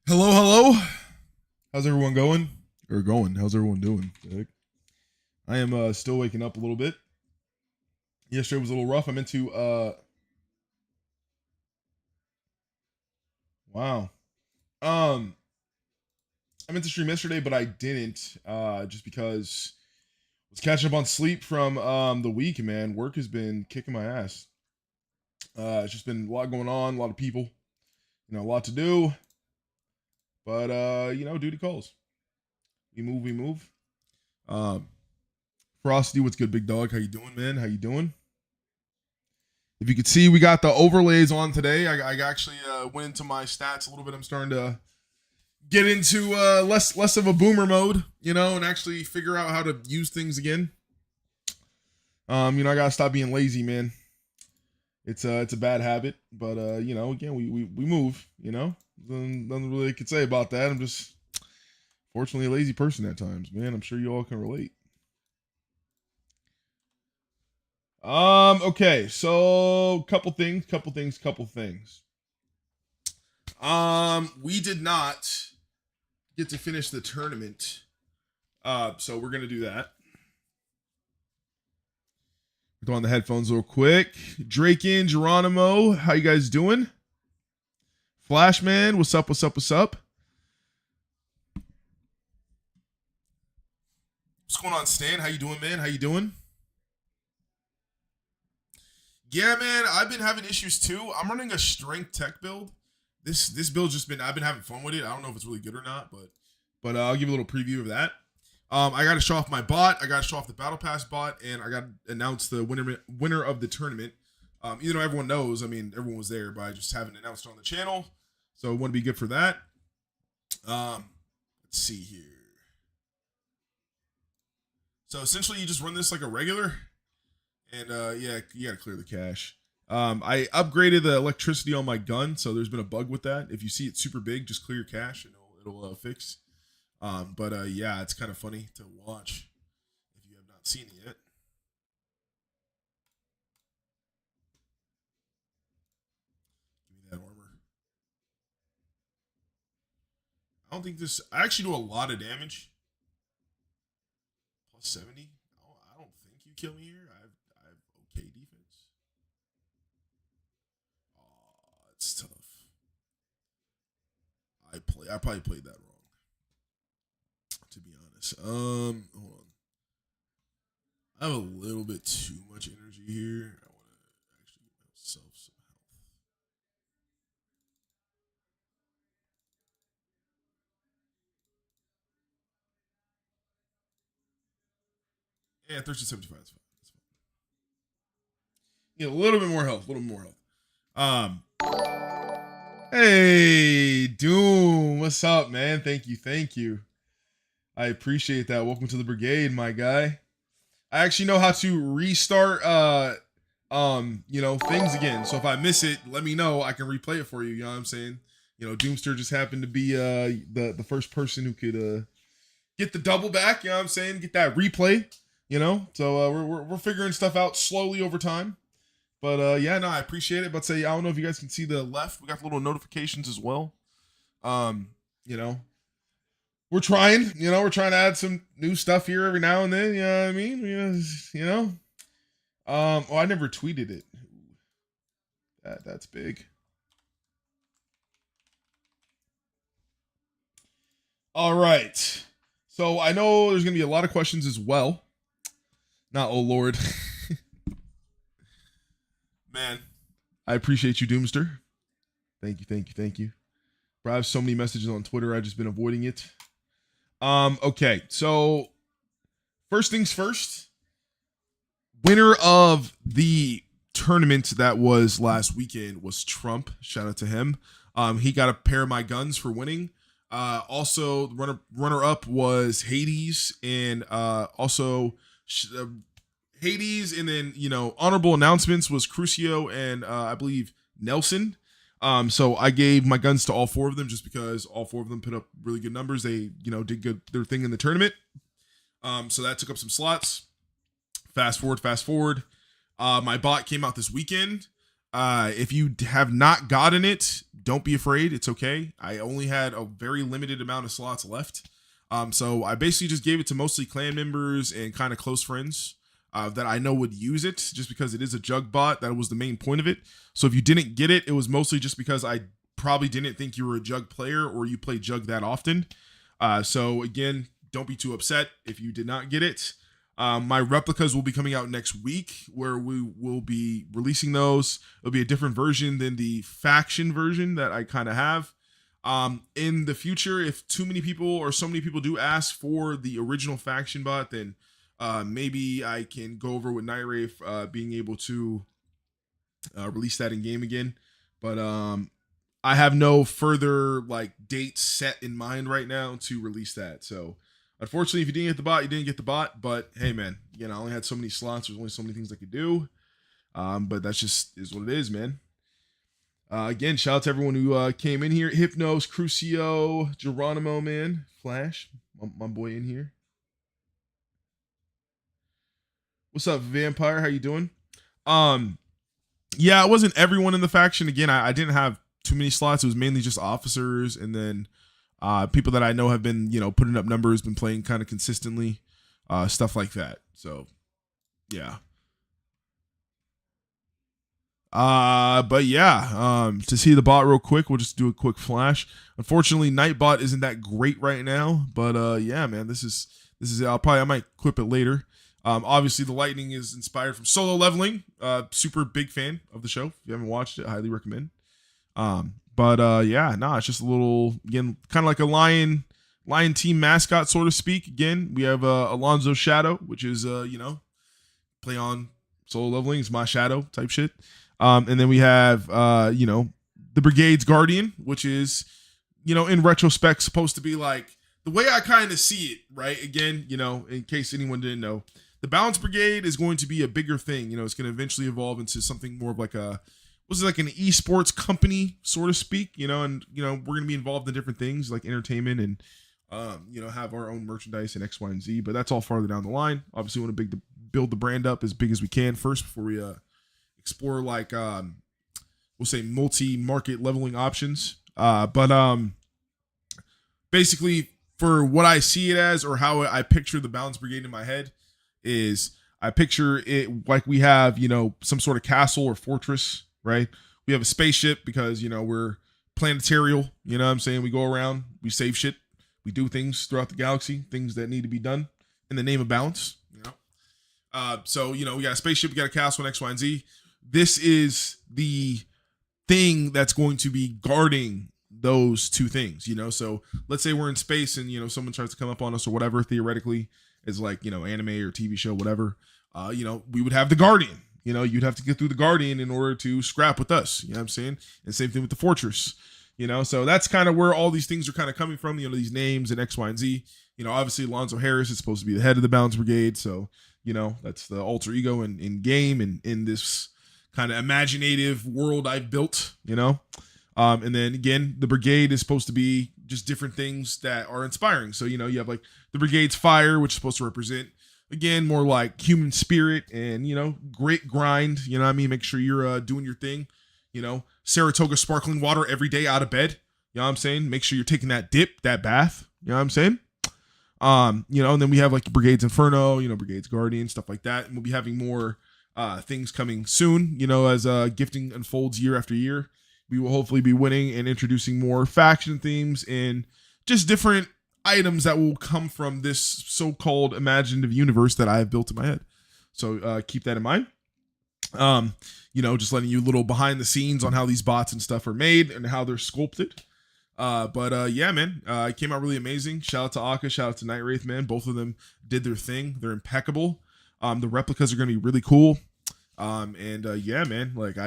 Hello, hello. How's everyone going? Or going? How's everyone doing? The heck? I am still waking up a little bit. Yesterday was a little rough. I'm into wow. Um I meant to stream yesterday, but I didn't. Just because I was catching up on sleep from the week, man. Work has been kicking my ass. It's just been a lot going on, a lot of people, a lot to do. But duty calls. We move, we move. Um Frosty, what's good, big dog? How you doing, man? How you doing? If you could see, we got the overlays on today. I actually went into my stats a little bit. I'm starting to get into less of a boomer mode, and actually figure out how to use things again. I gotta stop being lazy, man. It's a bad habit, but again, we move. Nothing really I could say about that. I'm just fortunately a lazy person at times, man. I'm sure you all can relate. Okay, so couple things. We did not get to finish the tournament. So we're gonna do that. Throw on the headphones real quick. Drake in, Geronimo, how you guys doing? Flashman, what's up? What's going on, Stan? How you doing, man? How you doing? Yeah, man, I've been having issues too. I'm running a strength tech build. This build just been I've been having fun with it. I don't know if it's really good or not, but I'll give a little preview of that. I got to show off my bot. I got to show off the battle pass bot, and I got to announce the winner of the tournament. Even though everyone knows, I mean, everyone was there, but I just haven't announced it on the channel, so it want to be good for that. Let's see here. So essentially, you just run this like a regular. And yeah, you gotta clear the cache. I upgraded the electricity on my gun, so there's been a bug with that. If you see it super big, just clear your cache and it'll fix. But yeah, it's kind of funny to watch if you have not seen it yet. Give me that armor. I don't think this. I actually do a lot of damage. Plus 70. Oh, I don't think you kill me here. I have okay defense. Oh, it's tough. I probably played that wrong. To be honest. Hold on. I have a little bit too much energy here. I want to actually give myself some health. Yeah, 1375. That's fine. That's fine. Yeah, a little bit more health. A little more health. Hey, Doom. What's up, man? Thank you. Thank you. I appreciate that. Welcome to the brigade, my guy. I actually know how to restart things again. So if I miss it, let me know. I can replay it for you. You know what I'm saying? Doomster just happened to be the first person who could get the double back, you know what I'm saying? Get that replay, So we're figuring stuff out slowly over time. But yeah, no, I appreciate it. But say I don't know if you guys can see the left. We got the little notifications as well. You know, we're trying, we're trying to add some new stuff here every now and then, you know what I mean? I never tweeted it. That's big. All right. So I know there's gonna be a lot of questions as well. Not oh Lord. Man, I appreciate you, Doomster. Thank you. Bro, I have so many messages on Twitter. I've just been avoiding it. Okay, so first things first. Winner of the tournament that was last weekend was Trump. Shout out to him. He got a pair of my guns for winning. Also, runner up was Hades, and also Hades, and then honorable announcements was Crucio and I believe Nelson. So I gave my guns to all four of them just because all four of them put up really good numbers. They did good their thing in the tournament. So that took up some slots. Fast forward. My bot came out this weekend. If you have not gotten it, don't be afraid. It's okay. I only had a very limited amount of slots left. So I basically just gave it to mostly clan members and kind of close friends that I know would use it, just because it is a jug bot. That was the main point of it. So if you didn't get it, it was mostly just because I probably didn't think you were a jug player or you play jug that often. So again, don't be too upset if you did not get it. My replicas will be coming out next week, where we will be releasing those. It'll be a different version than the faction version that I kind of have. In the future, if too many people or so many people do ask for the original faction bot, then maybe I can go over with Night Wraith being able to release that in game again. But I have no further like dates set in mind right now to release that. So unfortunately, if you didn't get the bot, you didn't get the bot. But hey, man, I only had so many slots. There's only so many things I could do. But that's just is what it is, man. Again, shout out to everyone who came in here. Hypnos, Crucio, Geronimo, man. Flash, my boy in here. What's up, Vampire? How you doing? Yeah, it wasn't everyone in the faction. Again, I didn't have too many slots. It was mainly just officers, and then people that I know have been, putting up numbers, been playing kind of consistently, stuff like that. So, yeah. But yeah, to see the bot real quick, we'll just do a quick flash. Unfortunately, Nightbot isn't that great right now, but yeah, man, this is I might clip it later. Obviously the lightning is inspired from Solo Leveling. Super big fan of the show. If you haven't watched it, I highly recommend. But yeah, it's just a little, again, kind of like a lion team mascot, so to speak. Again, we have Alonzo Shadow, which is play on Solo Leveling, is my shadow type shit. And then we have the Brigade's Guardian, which is in retrospect supposed to be like the way I kind of see it, right? Again, in case anyone didn't know, the Balance Brigade is going to be a bigger thing. It's going to eventually evolve into something more of like an esports company, so to speak, and we're going to be involved in different things like entertainment and have our own merchandise and X, Y, and Z, but that's all farther down the line. Obviously, we want to build the brand up as big as we can first before we explore like we'll say multi-market leveling options. But basically, for what I see it as, or how I picture the Balance Brigade in my head, is I picture it like we have some sort of castle or fortress, right? We have a spaceship because we're planetarial. You know what I'm saying? We go around, we save shit, we do things throughout the galaxy, things that need to be done in the name of balance. So we got a spaceship, we got a castle, and X, Y, and Z. This is the thing that's going to be guarding those two things. So let's say we're in space and someone tries to come up on us or whatever, theoretically, is like anime or TV show, whatever. We would have the Guardian. You'd have to get through the Guardian in order to scrap with us. You know what I'm saying? And same thing with the Fortress. So that's kind of where all these things are kind of coming from. These names and X, Y, and Z. Obviously Alonzo Harris is supposed to be the head of the Balance Brigade, so that's the alter ego in game and in this kind of imaginative world I've built. And then again, the Brigade is supposed to be just different things that are inspiring. So you have like the Brigade's Fire, which is supposed to represent, again, more like human spirit and great grind. You know what I mean? Make sure you're doing your thing. Saratoga sparkling water every day out of bed. You know what I'm saying? Make sure you're taking that dip, that bath. You know what I'm saying? And then we have like Brigade's Inferno, Brigade's Guardian, stuff like that. And we'll be having more things coming soon, as gifting unfolds year after year. We will hopefully be winning and introducing more faction themes and just different items that will come from this so-called imaginative universe that I have built in my head. So keep that in mind. Just letting you little behind the scenes on how these bots and stuff are made and how they're sculpted. But yeah, man, it came out really amazing. Shout out to Akka, shout out to Night Wraith, man. Both of them did their thing. They're impeccable. The replicas are going to be really cool. Yeah, man, like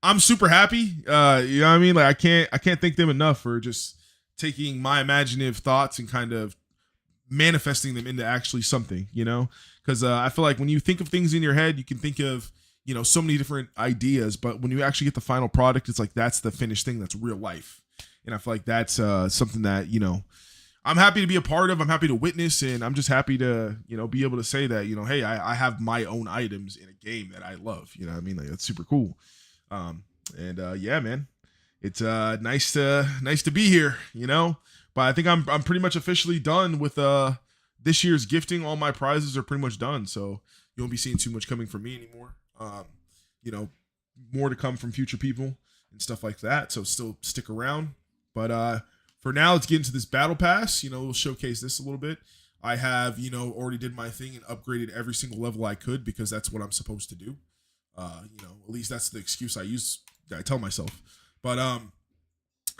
I'm super happy. You know what I mean? Like I can't thank them enough for just taking my imaginative thoughts and kind of manifesting them into actually something, because I feel like when you think of things in your head, you can think of, so many different ideas, but when you actually get the final product, it's like, that's the finished thing. That's real life. And I feel like that's something that, I'm happy to be a part of. I'm happy to witness, and I'm just happy to, be able to say that, hey, I have my own items in a game that I love. You know what I mean? Like, that's super cool. Yeah, man. it's nice to be here, you know. But I think I'm pretty much officially done with this year's gifting. All my prizes are pretty much done, so you won't be seeing too much coming from me anymore. You know, more to come from future people and stuff like that. So still stick around. But for now, let's get into this battle pass. You know, we'll showcase this a little bit. I have, you know, already did my thing and upgraded every single level I could because that's what I'm supposed to do. You know, at least that's the excuse I tell myself. But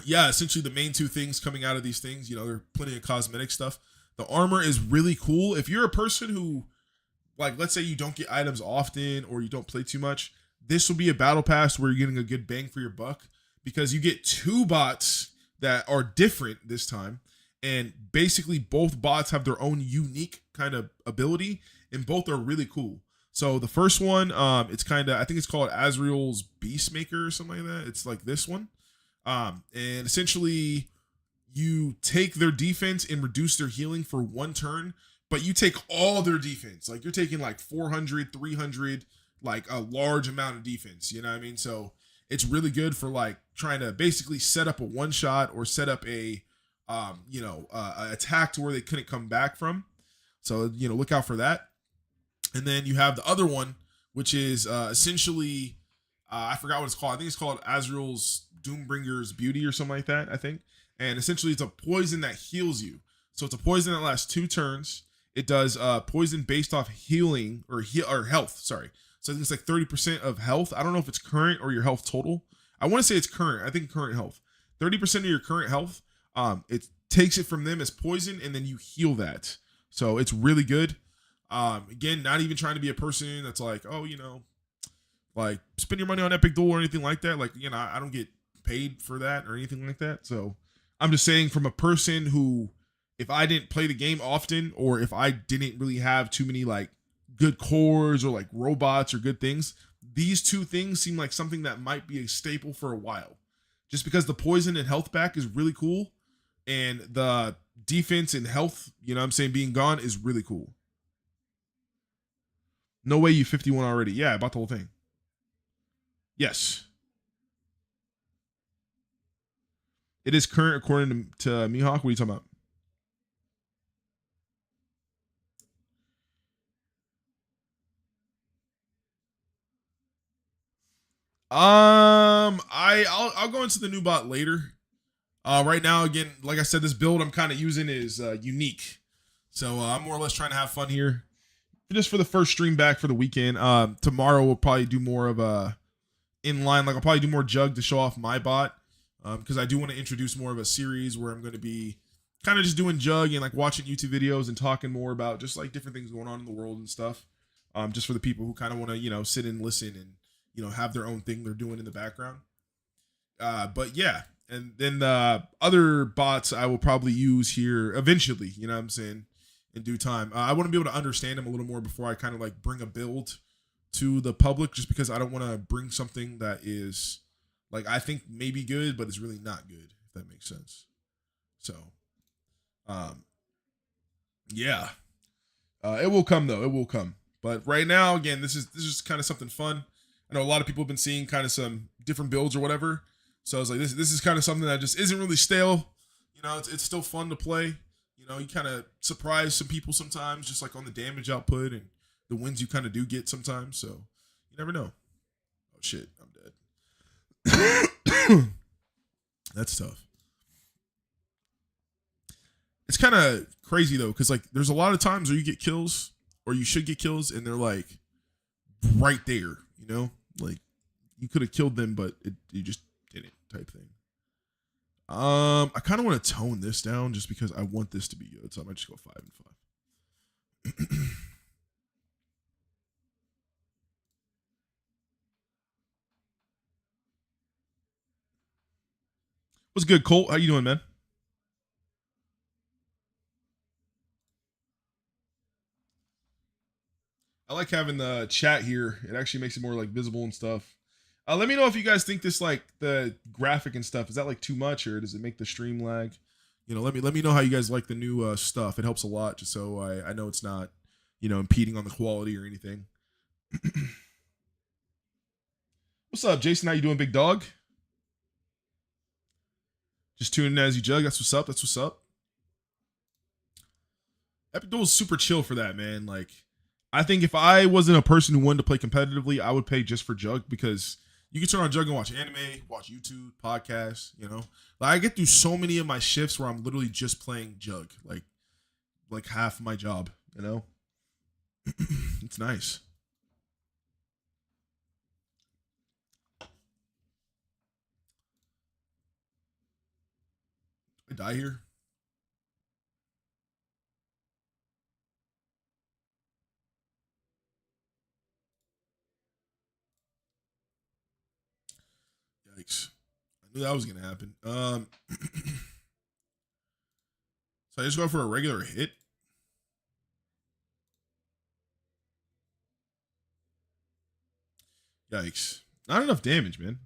yeah, essentially the main two things coming out of these things, you know, there are plenty of cosmetic stuff. The armor is really cool. If you're a person who, like, let's say you don't get items often or you don't play too much, this will be a battle pass where you're getting a good bang for your buck because you get two bots that are different this time. And basically both bots have their own unique kind of ability and both are really cool. So the first one, it's kind of, I think it's called Azrael's Beastmaker or something like that. It's like this one. And essentially you take their defense and reduce their healing for one turn, but you take all their defense. Like you're taking like 400, 300, like a large amount of defense, you know what I mean? So it's really good for like trying to basically set up a one shot or set up a, attack to where they couldn't come back from. So, you know, look out for that. And then you have the other one, which is essentially, I forgot what it's called. I think it's called Azrael's Doombringer's Beauty or something like that, I think. And essentially it's a poison that heals you. So it's a poison that lasts 2 turns. It does poison based off healing or health, sorry. So I think it's like 30% of health. I don't know if it's current or your health total. I want to say it's current. I think current health. 30% of your current health. It takes it from them as poison and then you heal that. So it's really good. Again, not even trying to be a person that's like, oh, you know, like spend your money on EPICDUEL or anything like that. Like, you know, I don't get paid for that or anything like that. So I'm just saying from a person who, if I didn't play the game often, or if I didn't really have too many like good cores or like robots or good things, these two things seem like something that might be a staple for a while. Just because the poison and health back is really cool. And the defense and health, you know what I'm saying, being gone is really cool. No way you 51 already. Yeah, I bought the whole thing. Yes. It is current according to Mihawk. What are you talking about? I'll go into the new bot later. Right now, again, like I said, this build I'm kind of using is unique. So I'm more or less trying to have fun here. Just for the first stream back for the weekend. Tomorrow we'll probably do more of a inline. Like I'll probably do more Jug to show off my bot. Because I do want to introduce more of a series where I'm going to be kind of just doing Jug and like watching YouTube videos and talking more about just like different things going on in the world and stuff. Just for the people who kind of want to, you know, sit and listen and, you know, have their own thing they're doing in the background. But yeah. And then the other bots I will probably use here eventually, you know what I'm saying, in due time. I want to be able to understand them a little more before I kind of like bring a build to the public, just because I don't want to bring something that is like I think maybe good, but it's really not good, if that makes sense. So, yeah, it will come though. It will come. But right now, again, this is kind of something fun. I know a lot of people have been seeing kind of some different builds or whatever. So I was like, this is kind of something that just isn't really stale. You know, it's still fun to play. You know, you kind of surprise some people sometimes, just like on the damage output and the wins you kind of do get sometimes. So you never know. Oh shit, I'm dead. That's tough. It's kind of crazy though, because like there's a lot of times where you get kills or you should get kills and they're like right there, you know, like you could have killed them, but you just didn't, type thing. I kind of want to tone this down just because I want this to be good, so I might just go 5 and 5. What's good, Colt? How you doing, man? I like having the chat here. It actually makes it more like visible and stuff. Let me know if you guys think this like the graphic and stuff, is that like too much or does it make the stream lag? You know, let me know how you guys like the new stuff. It helps a lot, just so I know it's not, you know, impeding on the quality or anything. What's up, Jason? How you doing, big dog? Just tuning in as you jug. That's what's up. That's what's up. EPICDUEL is super chill for that, man. Like, I think if I wasn't a person who wanted to play competitively, I would pay just for Jug because you can turn on Jug and watch anime, watch YouTube, podcasts, you know. Like, I get through so many of my shifts where I'm literally just playing Jug, like half my job, you know. It's nice. I die here. Yikes. I knew that was gonna happen. So I just go for a regular hit. Yikes. Not enough damage, man.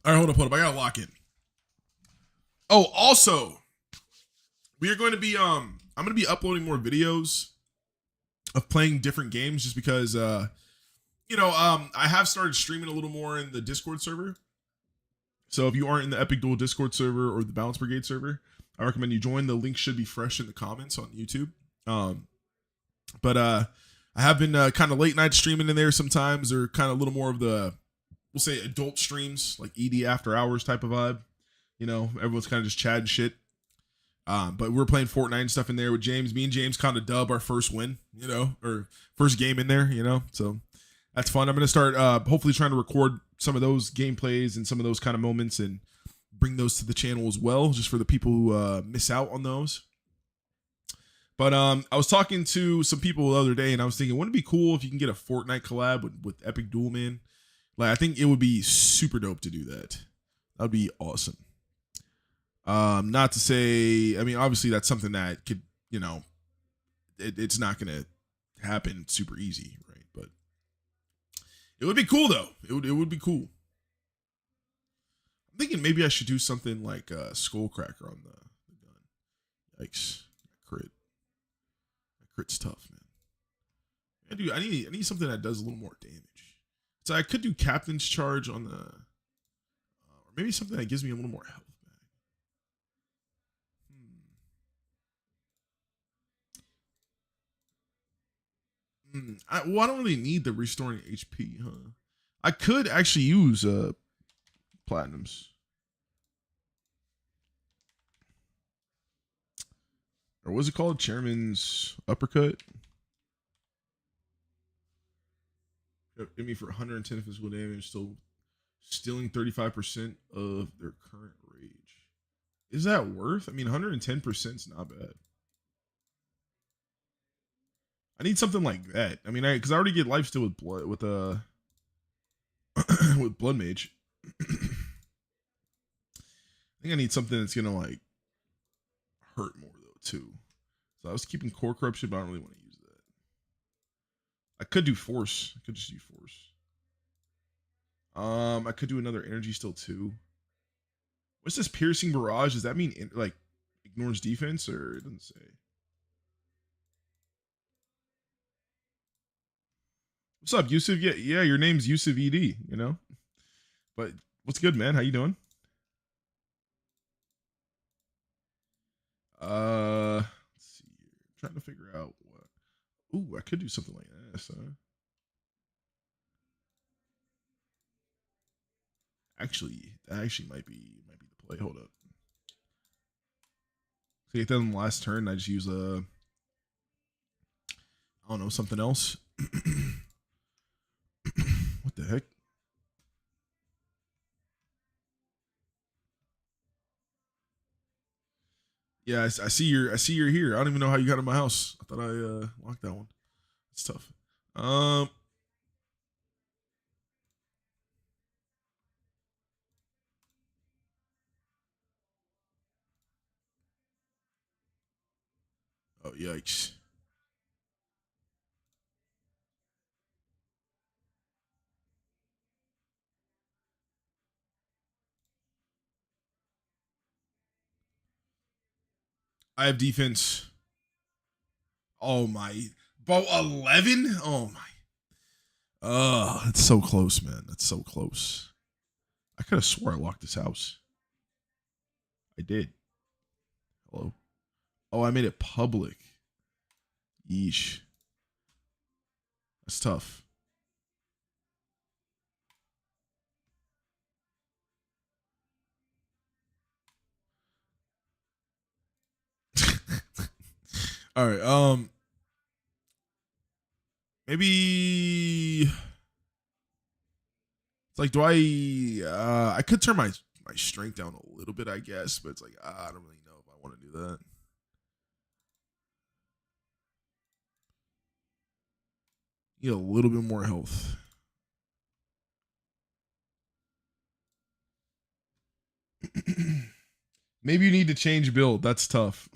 All right, hold up. I gotta lock in. Oh, also, we are going to be I'm gonna be uploading more videos of playing different games just because I have started streaming a little more in the Discord server. So if you aren't in the EPICDUEL Discord server or the Balance Brigade server, I recommend you join. The link should be fresh in the comments on YouTube. But I have been kind of late night streaming in there sometimes, or kind of a little more of the, we'll say, adult streams, like ED after hours type of vibe. You know, everyone's kind of just chatting shit. But we're playing Fortnite and stuff in there with James. Me and James kind of dub our first win, you know, or first game in there, you know. So that's fun. I'm gonna start hopefully trying to record some of those gameplays and some of those kind of moments and bring those to the channel as well, just for the people who miss out on those. But I was talking to some people the other day, and I was thinking, wouldn't it be cool if you can get a Fortnite collab with EPICDUEL, man? Like, I think it would be super dope to do that. That would be awesome. Not to say, I mean, obviously that's something that could, you know, it's not gonna happen super easy, right? But it would be cool though. It would be cool. I'm thinking maybe I should do something like Skullcracker on the gun. Yikes! Crit. That crit's tough, man. I need something that does a little more damage. So I could do Captain's Charge on the, or maybe something that gives me a little more health. I don't really need the restoring HP, huh? I could actually use platinums. Or was it called? Chairman's Uppercut? Hit me for 110 physical damage, so stealing 35% of their current rage. Is that worth? I mean, 110% is not bad. I need something like that. I mean, because I already get lifesteal with blood with with blood mage. I think I need something that's gonna like hurt more though too. So I was keeping core corruption, but I don't really want to use that. I could do force. I could just do force. I could do another energy still too. What's this piercing barrage? Does that mean like ignores defense, or it doesn't say? What's up, Yusuf? Yeah, your name's Yusuf ED, you know? But what's good, man? How you doing? Let's see here. I'm trying to figure out what. Ooh, I could do something like this, huh? Actually, that actually might be the play. Hold up. So get that on the last turn. I just use I don't know, something else. What the heck? Yeah, I see you're here. I don't even know how you got in my house. I thought I locked that one. It's tough. Um. Oh yikes! I have defense. Oh my, bro, 11. Oh my. It's so close, man. That's so close. I could have swore I locked this house. I did. Hello. Oh, I made it public. Yeesh. That's tough. All right. Maybe it's like, do I could turn my strength down a little bit, I guess, but it's like I don't really know if I want to do that. Need a little bit more health. Maybe you need to change build. That's tough.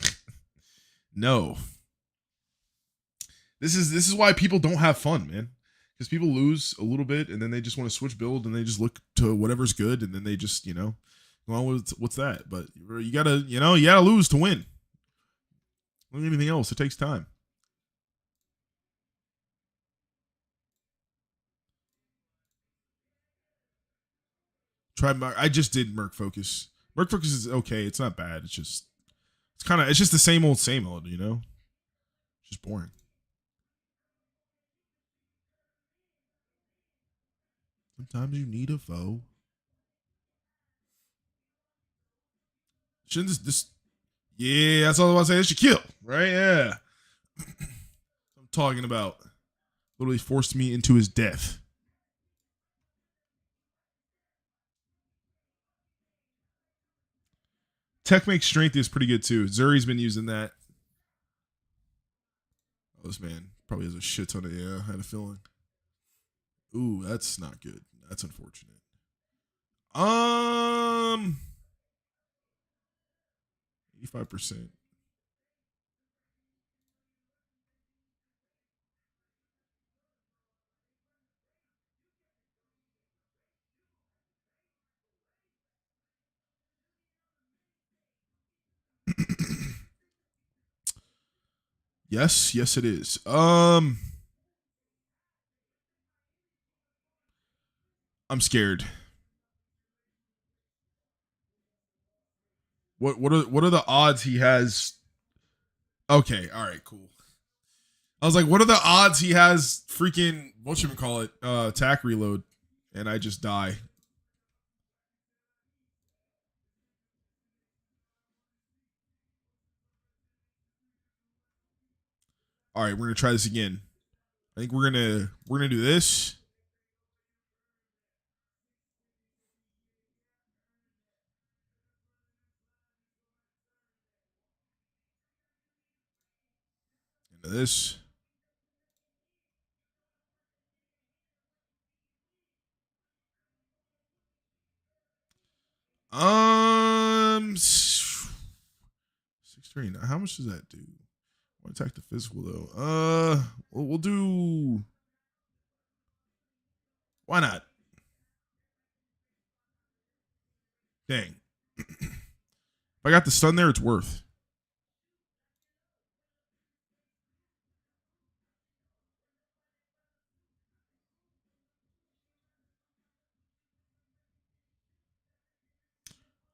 No. This is why people don't have fun, man. Because people lose a little bit and then they just want to switch build and they just look to whatever's good and then they just, go on with what's that. But you gotta lose to win. Like anything else, it takes time. I just did Merc Focus. Merc Focus is okay. It's not bad. It's just the same old, It's just boring. Sometimes you need a foe. Shouldn't this yeah, that's all I want to say. This should kill, right? Yeah. I'm talking about. Literally forced me into his death. Tech makes strength is pretty good too. Zuri's been using that. Oh, this man probably has a shit ton of I had a feeling. Ooh, that's not good. That's unfortunate. 85%. Yes, it is. I'm scared. What are the odds he has? Okay, all right, cool. I was like, what are the odds he has freaking whatchamacallit, attack reload, and I just die? All right, we're gonna try this again. I think we're gonna do this. Into this. Um, 6-3. How much does that do? I want to attack the physical though. We'll do. Why not? Dang. If I got the stun there, it's worth.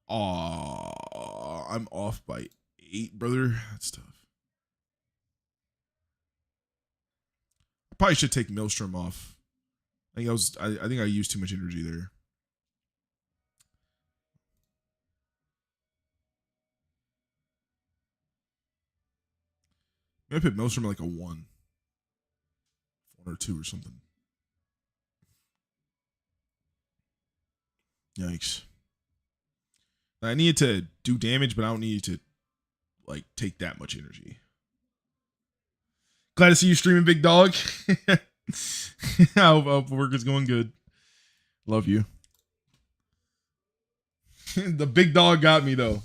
Aw, I'm off by 8, brother. That's tough. I probably should take Maelstrom off. I think I used too much energy there. Maybe I put Maelstrom like a 1 or 2 or something. Yikes. I need to do damage, but I don't need to like take that much energy. Glad to see you streaming, big dog. I hope work is going good. Love you. The big dog got me though.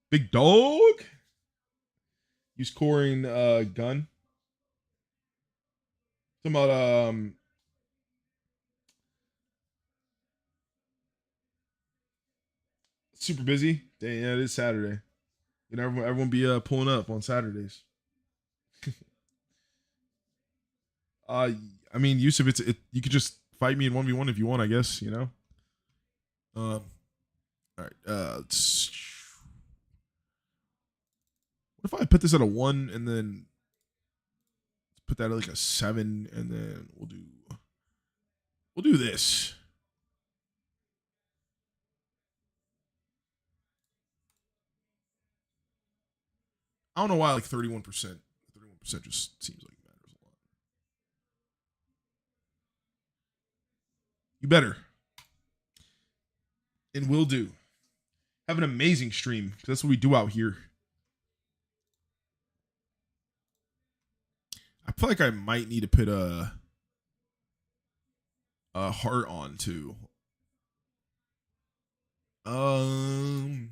Big dog? You scoring gun? Talking about super busy. Dang, yeah, it is Saturday. You know, everyone be pulling up on Saturdays. Uh, I mean, Yusuf, you could just fight me in 1v1 if you want, I guess, you know? All right. What if I put this at a 1 and then put that at like a 7 and then we'll do this. I don't know why like 31%. 31% just seems like it matters a lot. You better. And will do. Have an amazing stream because that's what we do out here. I feel like I might need to put a heart on too. Um,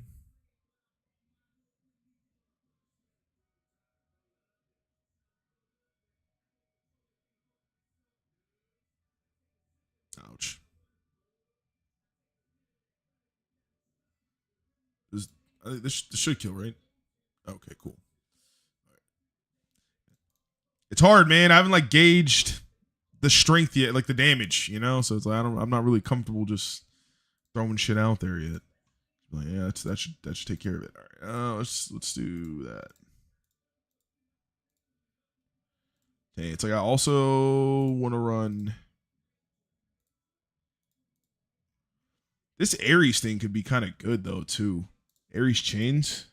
ouch. This, this should kill, right? Okay, cool. It's hard, man. I haven't like gauged the strength yet, like the damage, you know. So it's like I'm not really comfortable just throwing shit out there yet. Like, yeah, that should take care of it. All right, let's do that. Okay, it's like I also want to run this Ares thing. Could be kind of good though too. Ares chains.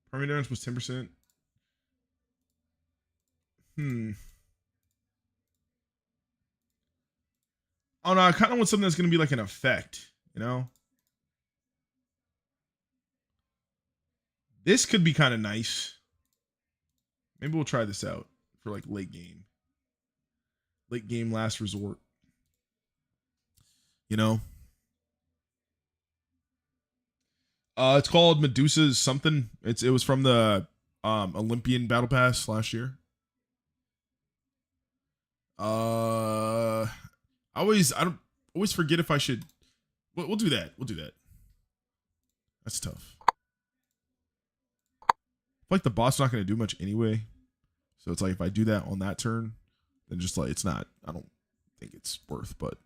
Primary damage was 10%. Oh no, I kind of want something that's gonna be like an effect, you know. This could be kind of nice. Maybe we'll try this out for like late game. Late game last resort. You know? It's called Medusa's something. It was from the Olympian Battle Pass last year. I don't always forget if I should. We'll do that. We'll do that. That's tough. I feel like the boss not going to do much anyway. So it's like if I do that on that turn, then just like it's not. I don't think it's worth. But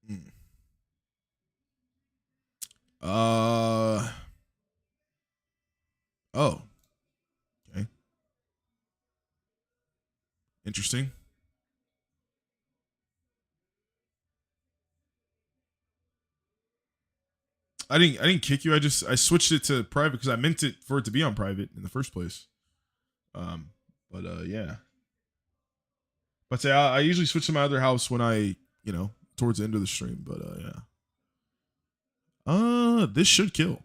mm. Oh, okay, interesting. I didn't kick you. I switched it to private because I meant it for it to be on private in the first place. Um, but yeah. But say I usually switch to my other house when I towards the end of the stream. But yeah. This should kill.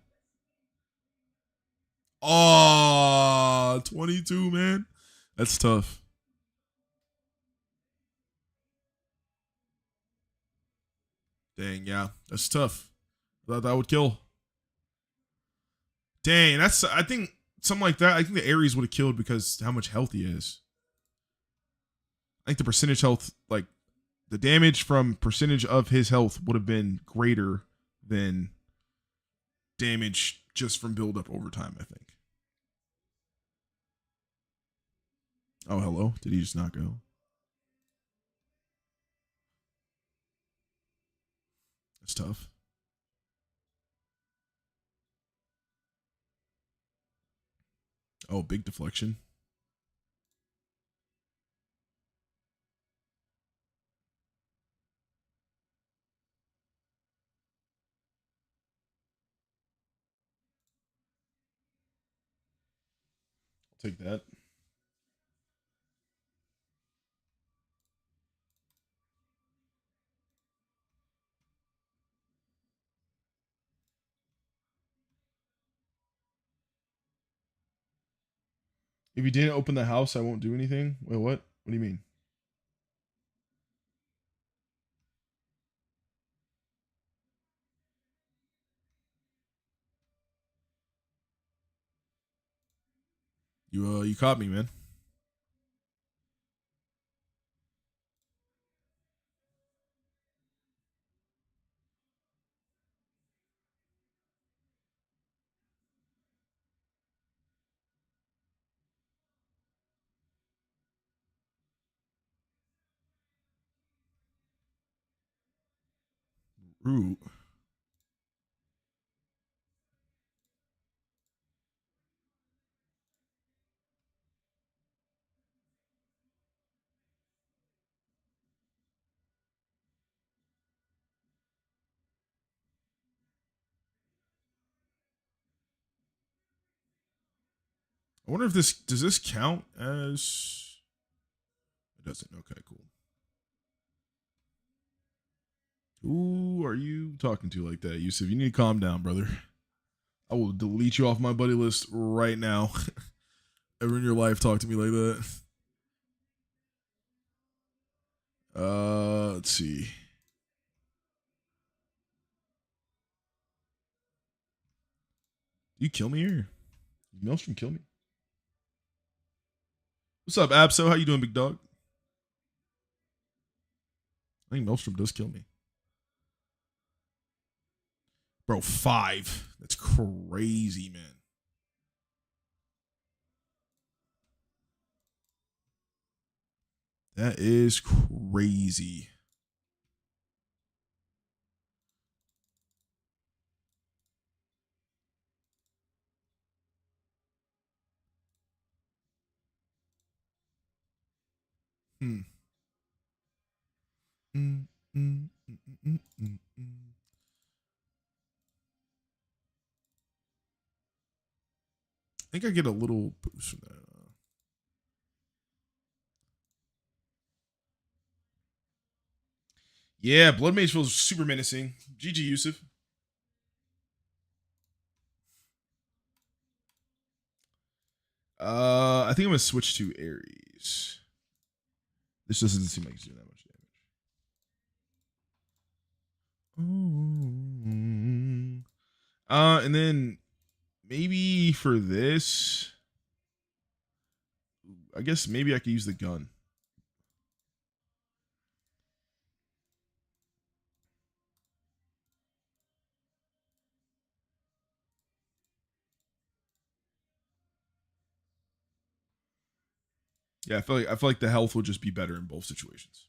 Oh, 22, man. That's tough. Dang, yeah, that's tough. I thought that would kill. Dang, I think something like that. I think the Ares would have killed because how much health he is. I think the percentage health, like the damage from percentage of his health, would have been greater than damage just from build up over time. I think. Oh, hello. Did he just not go? That's tough. Oh, big deflection. I'll take that. If you didn't open the house, I won't do anything. Wait, what? What do you mean? You caught me, man. Root. I wonder if does this count as? It doesn't. Okay, cool. Who are you talking to like that, Yusuf? You need to calm down, brother. I will delete you off my buddy list right now. Ever in your life talk to me like that? Let's see. You kill me here? Maelstrom kill me? What's up, Abso? How you doing, big dog? I think Maelstrom does kill me. Bro, 5. That's crazy, man. That is crazy. Hmm. Mm, mm, mm, mm, mm, mm. I think I get a little boost from that. Yeah, Blood Mage feels super menacing. GG, Yusuf. I think I'm gonna switch to Ares. This doesn't seem like he's doing that much damage. And then maybe for this, I guess maybe I could use the gun. Yeah, I feel like the health will just be better in both situations.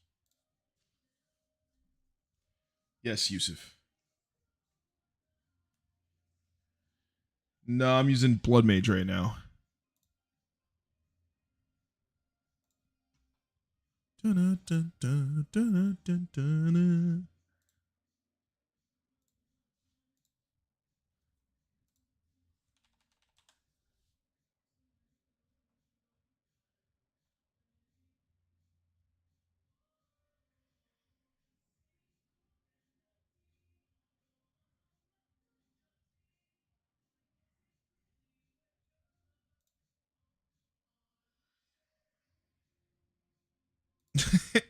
Yes, Yusuf. No, I'm using Blood Mage right now. Dun, dun, dun, dun, dun, dun,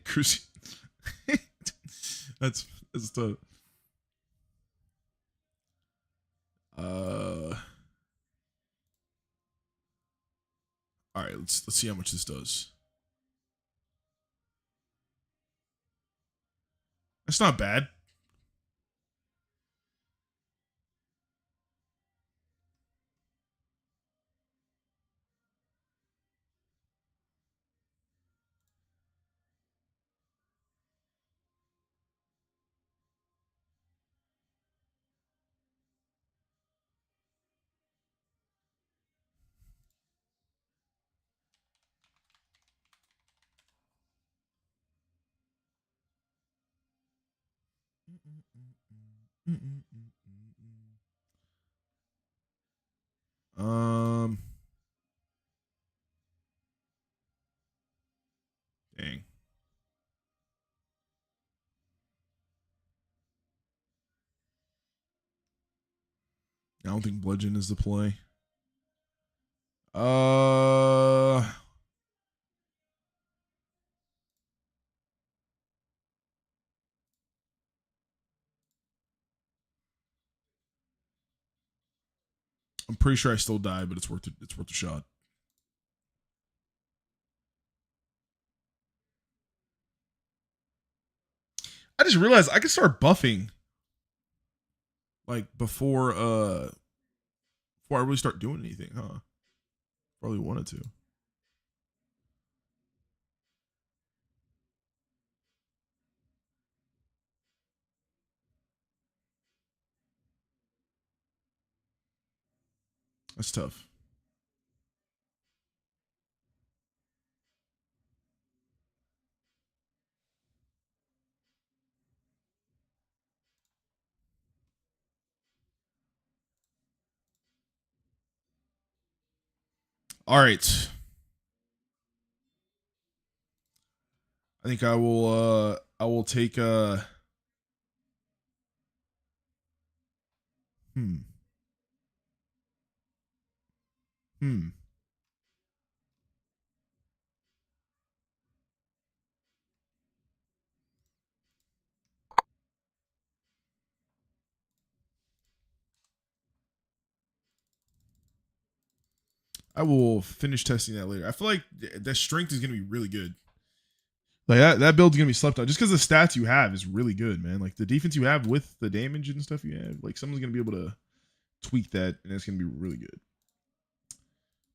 Cruci- that's tough. Uh, all right, let's see how much this does. That's not bad. Um, dang. I don't think bludgeon is the play. Uh, I'm pretty sure I still die, but it's worth it. It's worth a shot. I just realized I can start buffing like before I really start doing anything, huh? Probably wanted to. That's tough. All right. I think I will take hmm. Hmm. I will finish testing that later. I feel like that strength is gonna be really good. Like that build's gonna be slept on just because the stats you have is really good, man. Like the defense you have with the damage and stuff you have, like someone's gonna be able to tweak that, and it's gonna be really good.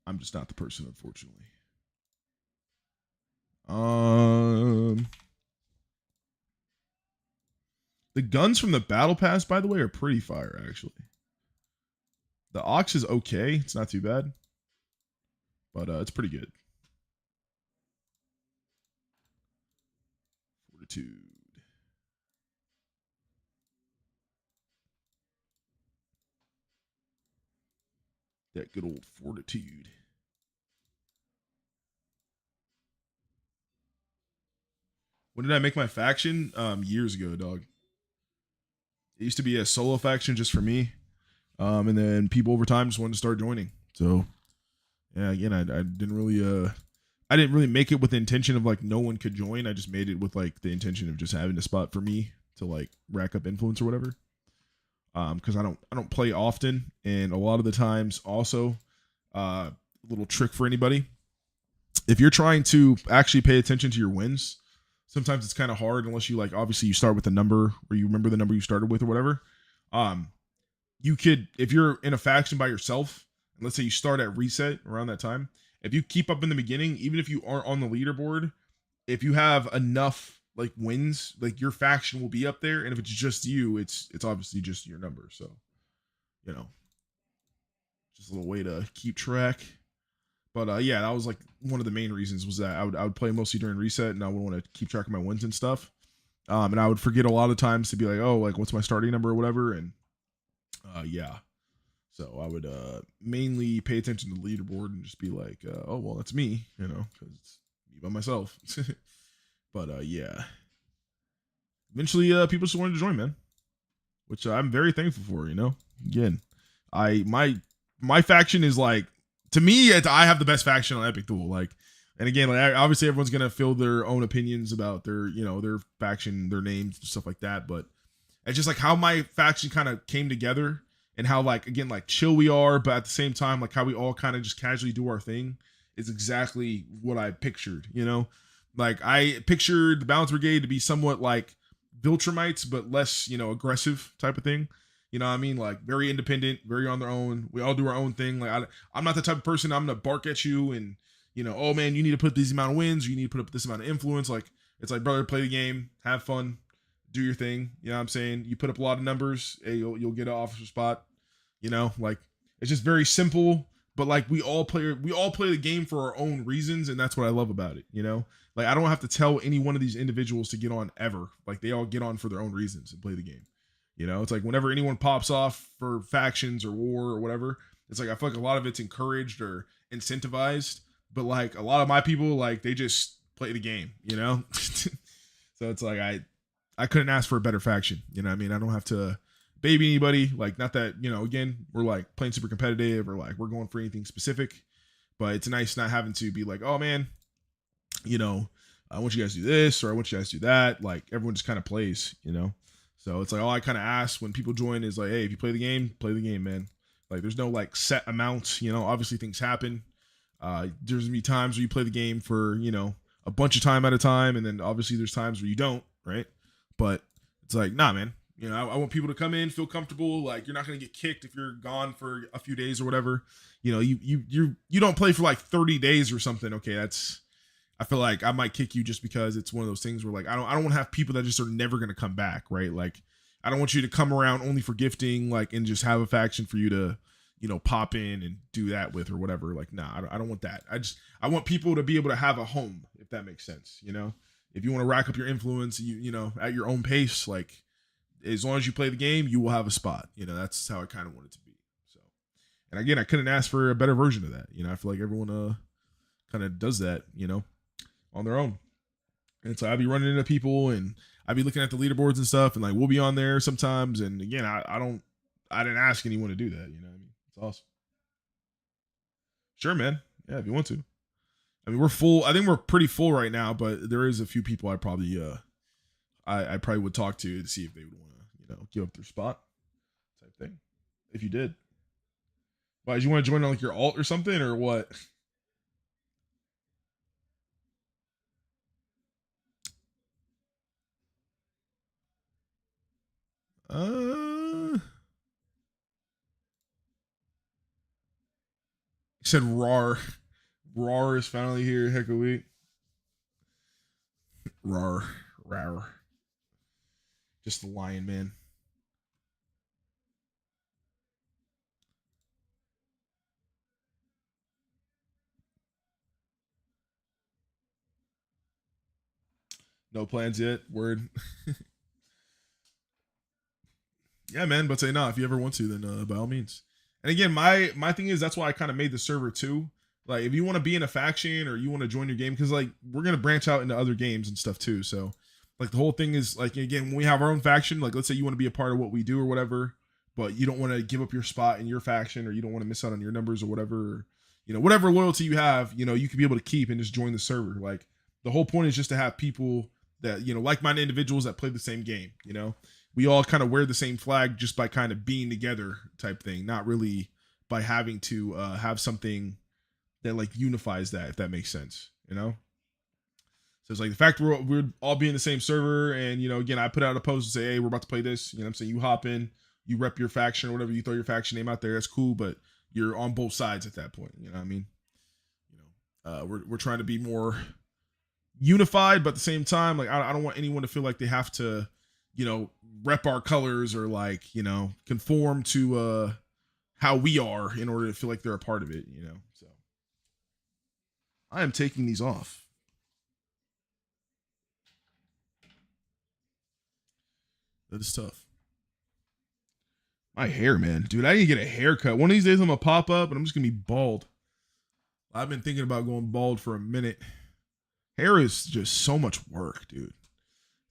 I'm just not the person, unfortunately. The guns from the battle pass, by the way, are pretty fire actually. The ox is okay; it's not too bad, but it's pretty good. Fortitude. That good old fortitude. When did I make my faction? Years ago, dog. It used to be a solo faction just for me, and then people over time just wanted to start joining. So, yeah, again, I didn't really I didn't really make it with the intention of like no one could join. I just made it with like the intention of just having a spot for me to like rack up influence or whatever. Because I don't play often, and a lot of the times also, little trick for anybody. If you're trying to actually pay attention to your wins, sometimes it's kind of hard unless you like obviously you start with a number or you remember the number you started with or whatever. Um, you could if you're in a faction by yourself, and let's say you start at reset around that time. If you keep up in the beginning, even if you aren't on the leaderboard, if you have enough like wins, like your faction will be up there, and if it's just you, it's obviously just your number. So, you know, just a little way to keep track. But yeah, that was like one of the main reasons was that I would play mostly during reset, and I would want to keep track of my wins and stuff. And I would forget a lot of times to be like, oh, like what's my starting number or whatever, and yeah. So I would mainly pay attention to the leaderboard and just be like, oh well, that's me, you know, because it's me by myself. But yeah, eventually people just wanted to join, man, which I'm very thankful for. You know, again, I my faction is like to me, I have the best faction on Epic Duel. Like, and again, like obviously everyone's gonna feel their own opinions about their their faction, their names, stuff like that. But it's just like how my faction kind of came together and how like again like chill we are, but at the same time like how we all kind of just casually do our thing is exactly what I pictured. You know, like I pictured the Balance Brigade to be somewhat like Viltrumites, but less aggressive type of thing. You know what I mean? Like very independent, very on their own. We all do our own thing. Like I'm not the type of person I'm gonna bark at you and oh man, you need to put this amount of wins, or you need to put up this amount of influence. Like it's like brother, play the game, have fun, do your thing. You know what I'm saying? You put up a lot of numbers, hey, you'll get an officer spot. Like it's just very simple. But like we all play the game for our own reasons, and that's what I love about it. Like I don't have to tell any one of these individuals to get on ever. Like they all get on for their own reasons and play the game. It's like whenever anyone pops off for factions or war or whatever, it's like I feel like a lot of it's encouraged or incentivized. But like a lot of my people, like they just play the game. So it's like I couldn't ask for a better faction. You know what I mean? I don't have to baby anybody. Like not that, again, we're like playing super competitive or like we're going for anything specific. But it's nice not having to be like, oh man, I want you guys to do this or I want you guys to do that. Like everyone just kind of plays, So it's like all I kind of ask when people join is like, hey, if you play the game, man. Like there's no like set amount, obviously things happen. There's gonna be times where you play the game for, a bunch of time at a time, and then obviously there's times where you don't, right? But it's like, nah, man. I want people to come in, feel comfortable. Like you're not gonna get kicked if you're gone for a few days or whatever. You don't play for like 30 days or something. Okay, I feel like I might kick you just because it's one of those things where like I don't want to have people that just are never gonna come back, right? Like I don't want you to come around only for gifting, like and just have a faction for you to, pop in and do that with or whatever. Like, nah, I don't want that. I want people to be able to have a home, if that makes sense. If you want to rack up your influence, at your own pace, like as long as you play the game, you will have a spot. That's how I kind of want it to be. So, and again, I couldn't ask for a better version of that. I feel like everyone kind of does that, on their own. And so I'd be running into people and I'd be looking at the leaderboards and stuff, and like we'll be on there sometimes. And again, I didn't ask anyone to do that. You know what I mean? It's awesome. Sure, man. Yeah, if you want to. I mean, we're full. I think we're pretty full right now, but there is a few people I probably I probably would talk to see if they would want to give up their spot type thing. If you did, why did you want to join on like your alt or something or what? He said RAR. RAR is finally here. Heck of a week. RAR. RAR. Just the lion, man. No plans yet. Word. Yeah, man. But say no. If you ever want to, then by all means. And again, my thing is that's why I kind of made the server too. Like, if you want to be in a faction or you want to join your game, because like we're gonna branch out into other games and stuff too. So, like the whole thing is like again, when we have our own faction, like let's say you want to be a part of what we do or whatever, but you don't want to give up your spot in your faction or you don't want to miss out on your numbers or whatever. Or, whatever loyalty you have, you can be able to keep and just join the server. Like the whole point is just to have people that like-minded individuals that play the same game. We all kind of wear the same flag just by kind of being together type thing, not really by having to have something that like unifies that, if that makes sense. So it's like the fact we're all being the same server, and again, I put out a post and say, hey, we're about to play this. I'm saying, you hop in, you rep your faction or whatever, you throw your faction name out there, that's cool, but you're on both sides at that point. You know what I mean? We're trying to be more unified, but at the same time, like I don't want anyone to feel like they have to rep our colors or like conform to how we are in order to feel like they're a part of it. So I am taking these off. That is tough. My hair, man, dude, I need to get a haircut. One of these days I'm gonna pop up and I'm just gonna be bald. I've been thinking about going bald for a minute. Hair is just so much work, dude.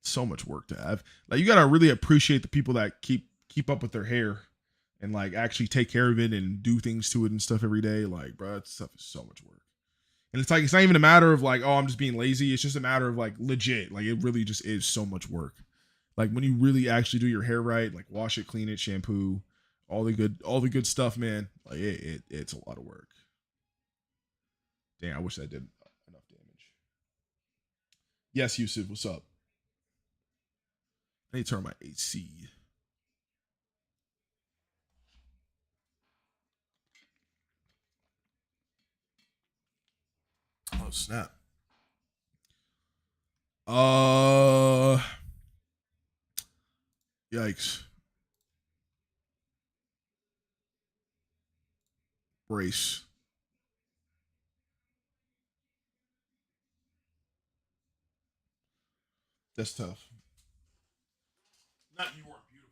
So much work to have. Like, you gotta really appreciate the people that keep up with their hair and like actually take care of it and do things to it and stuff every day. Like, bro, that stuff is so much work. And it's like, it's not even a matter of like, oh, I'm just being lazy. It's just a matter of like legit. Like, it really just is so much work. Like when you really actually do your hair right, like wash it, clean it, shampoo, all the good stuff, man. Like it's a lot of work. Dang, I wish I did enough damage. Yes, Yusuf, what's up? I need to turn my AC. Oh snap. Yikes. Brace. That's tough. Not you weren't beautiful.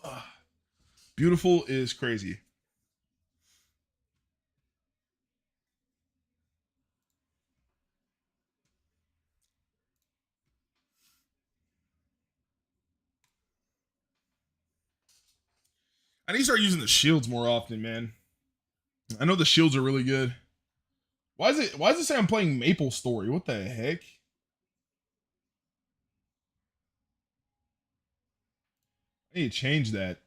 Ugh. Beautiful is crazy. I need to start using the shields more often, man. I know the shields are really good. Why does it say I'm playing Maple Story? What the heck? I need to change that.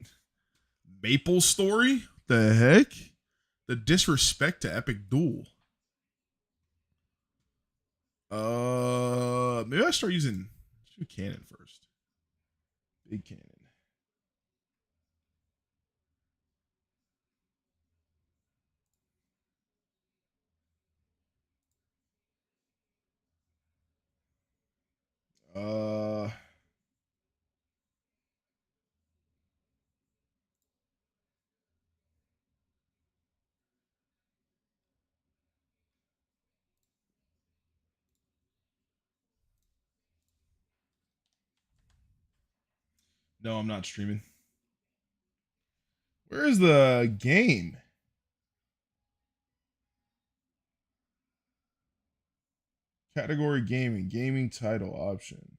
Maple Story? The heck? The disrespect to Epic Duel. Maybe I start using cannon first. Big cannon. Uh, no, I'm not streaming. Where is the game? Category gaming, gaming title option.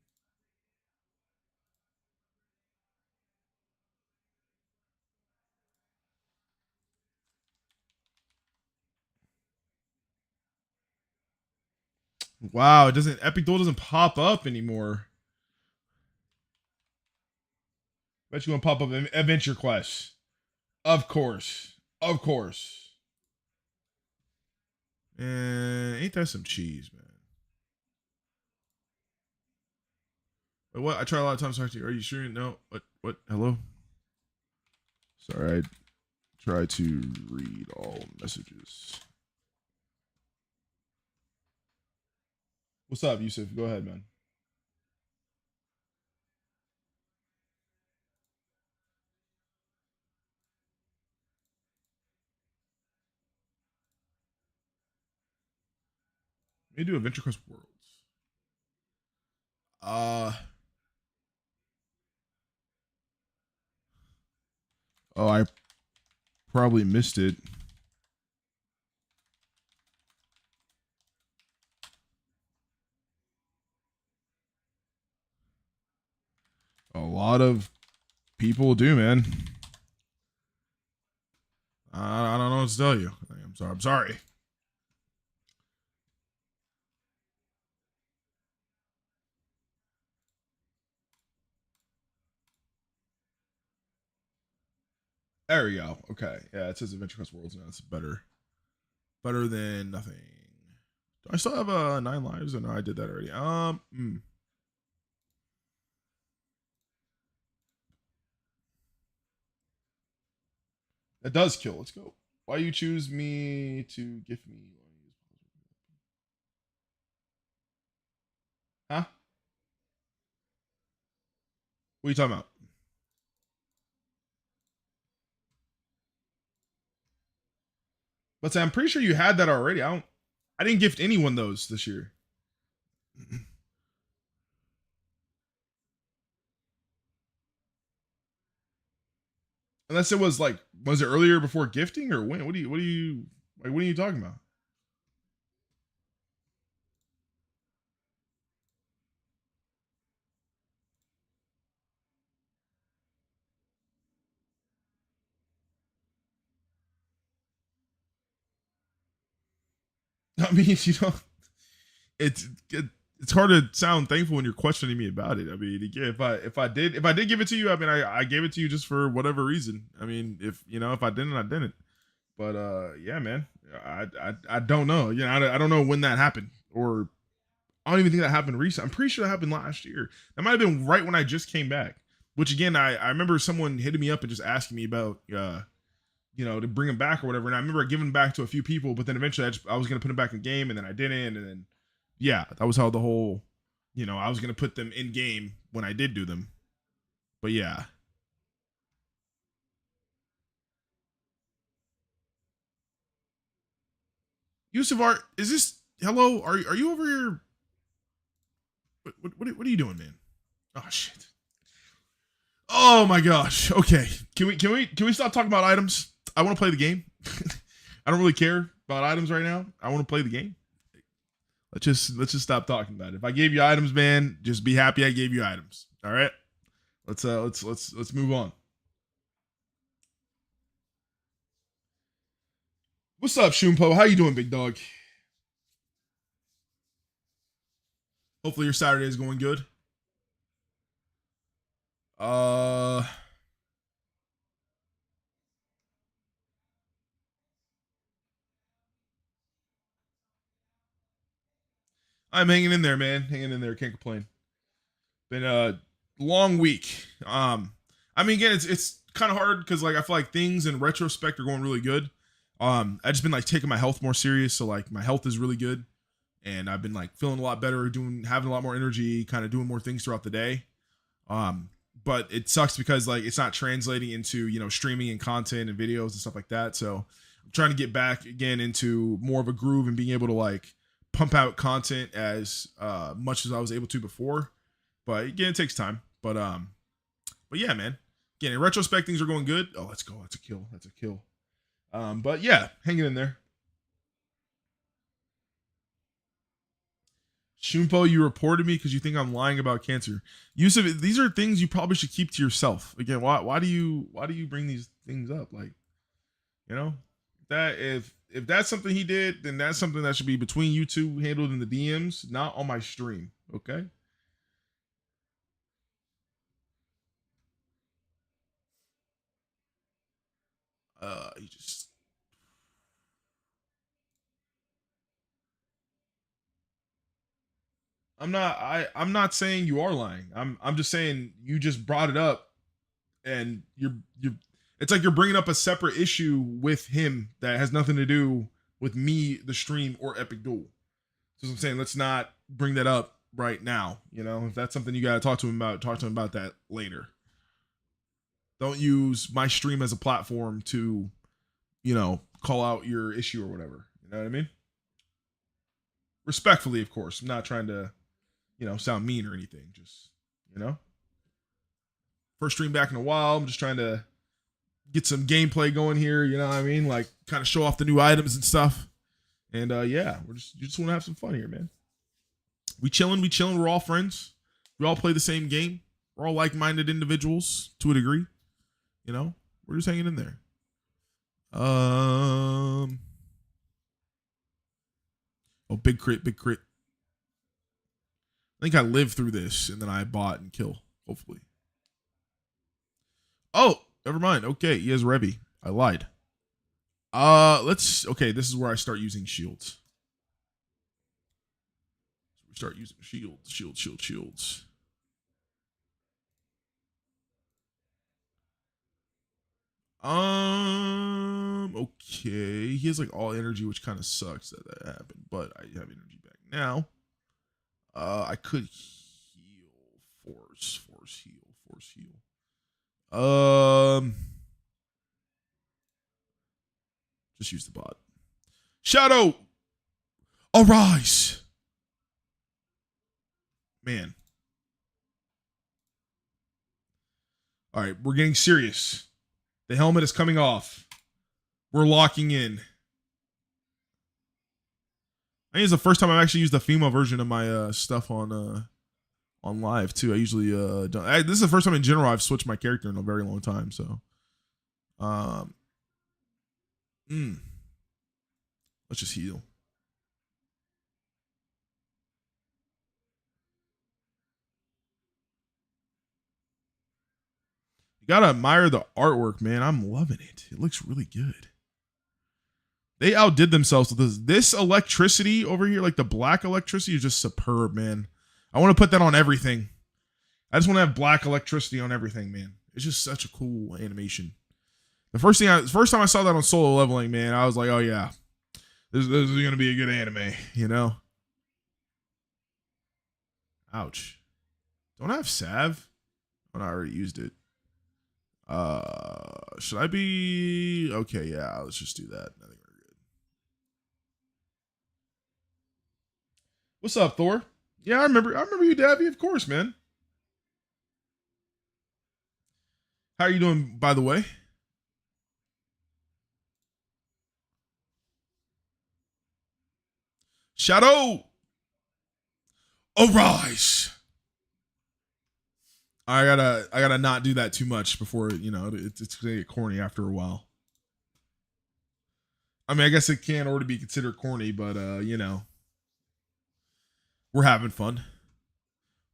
Wow, it doesn't Epic Duel doesn't pop up anymore. Bet you want to pop up Adventure Quest. Of course. Of course. Ain't that some cheese, man? But what? I try a lot of times. Are you sure? No. What? Hello? Sorry, I try to read all messages. What's up, Yusuf? Go ahead, man. Let me do Adventure Quest Worlds. Uh oh, I probably missed it. A lot of people do, man. I don't know what to tell you. I'm sorry. I'm sorry. There we go. Okay. Yeah, it says Adventure Quest Worlds now. It's better. Better than nothing. Do I still have 9 lives? Or no, I did that already. That does kill. Let's go. Why you choose me to gift me? Huh? What are you talking about? But I'm pretty sure you had that already. I didn't gift anyone those this year. Unless it was like, was it earlier before gifting or when? What are you like? What are you talking about? I mean, it's it's hard to sound thankful when you're questioning me about it. I mean, again, if I did give it to you, I mean, I gave it to you just for whatever reason. I mean, if I didn't, I didn't. But yeah, man, I don't know. I don't know when that happened, or I don't even think that happened recently. I'm pretty sure that happened last year. That might have been right when I just came back. Which again, I remember someone hitting me up and just asking me about to bring him back or whatever. And I remember giving back to a few people, but then eventually I was gonna put him back in game, and then I didn't, and then yeah, that was how the whole, I was gonna put them in game when I did do them. But yeah. Yusuf Art, is this hello? Are you over here? What are you doing, man? Oh shit. Oh my gosh. Okay. Can we stop talking about items? I want to play the game. I don't really care about items right now. I want to play the game. Let's just stop talking about it. If I gave you items, man, just be happy I gave you items. All right. Let's move on. What's up, Shumpo? How you doing, big dog? Hopefully your Saturday is going good. Uh I'm hanging in there, man. Hanging in there. Can't complain. Been a long week. I mean, again, it's kind of hard because like I feel like things in retrospect are going really good. I just been like taking my health more serious, so like my health is really good, and I've been like feeling a lot better, having a lot more energy, kind of doing more things throughout the day. But it sucks because like it's not translating into streaming and content and videos and stuff like that. So I'm trying to get back again into more of a groove and being able to like pump out content as much as I was able to before. But again, it takes time. But yeah, man. Again, in retrospect, things are going good. Oh, let's go. That's a kill. That's a kill. But yeah, hanging in there. Shumpo, you reported me because you think I'm lying about cancer. Yusuf, these are things you probably should keep to yourself. Again, why do you bring these things up? Like, that if that's something he did, then that's something that should be between you two, handled in the DMs, not on my stream. Okay. You just I'm not saying you are lying. I'm just saying you just brought it up, and you're it's like you're bringing up a separate issue with him that has nothing to do with me, the stream, or Epic Duel. So I'm saying let's not bring that up right now. If that's something you got to talk to him about, talk to him about that later. Don't use my stream as a platform to, call out your issue or whatever. You know what I mean? Respectfully, of course. I'm not trying to, sound mean or anything. Just, first stream back in a while. I'm just trying to get some gameplay going here. You know what I mean? Like kind of show off the new items and stuff. And yeah, you just want to have some fun here, man. We chilling. We're all friends. We all play the same game. We're all like-minded individuals to a degree. We're just hanging in there. Oh, big crit. I think I lived through this and then I bought and kill, hopefully. Oh, never mind. Okay, he has Revy. I lied. Okay, this is where I start using shields. We start using shields. Okay. He has like all energy, which kind of sucks that happened, but I have energy back now. I could heal, force heal. Just use the bot. Shadow, arise, man. All right, we're getting serious. The helmet is coming off. We're locking in. I think it's the first time I've actually used the female version of my stuff on live too. I usually don't. This is the first time in general I've switched my character in a very long time. So, let's just heal. You gotta admire the artwork, man. I'm loving it. It looks really good. They outdid themselves with this. This electricity over here, like the black electricity, is just superb, man. I want to put that on everything. I just want to have black electricity on everything, man. It's just such a cool animation. The first time I saw that on Solo Leveling, man, I was like, oh yeah, this is gonna be a good anime, Ouch. Don't I have salve? Oh, no, I already used it. Should I be okay? Yeah, let's just do that. I think we're good. What's up, Thor? Yeah, I remember you, Davy. Of course, man. How are you doing, by the way? Shadow, arise. I gotta not do that too much before it's gonna get corny after a while. I mean, I guess it can already be considered corny, but we're having fun.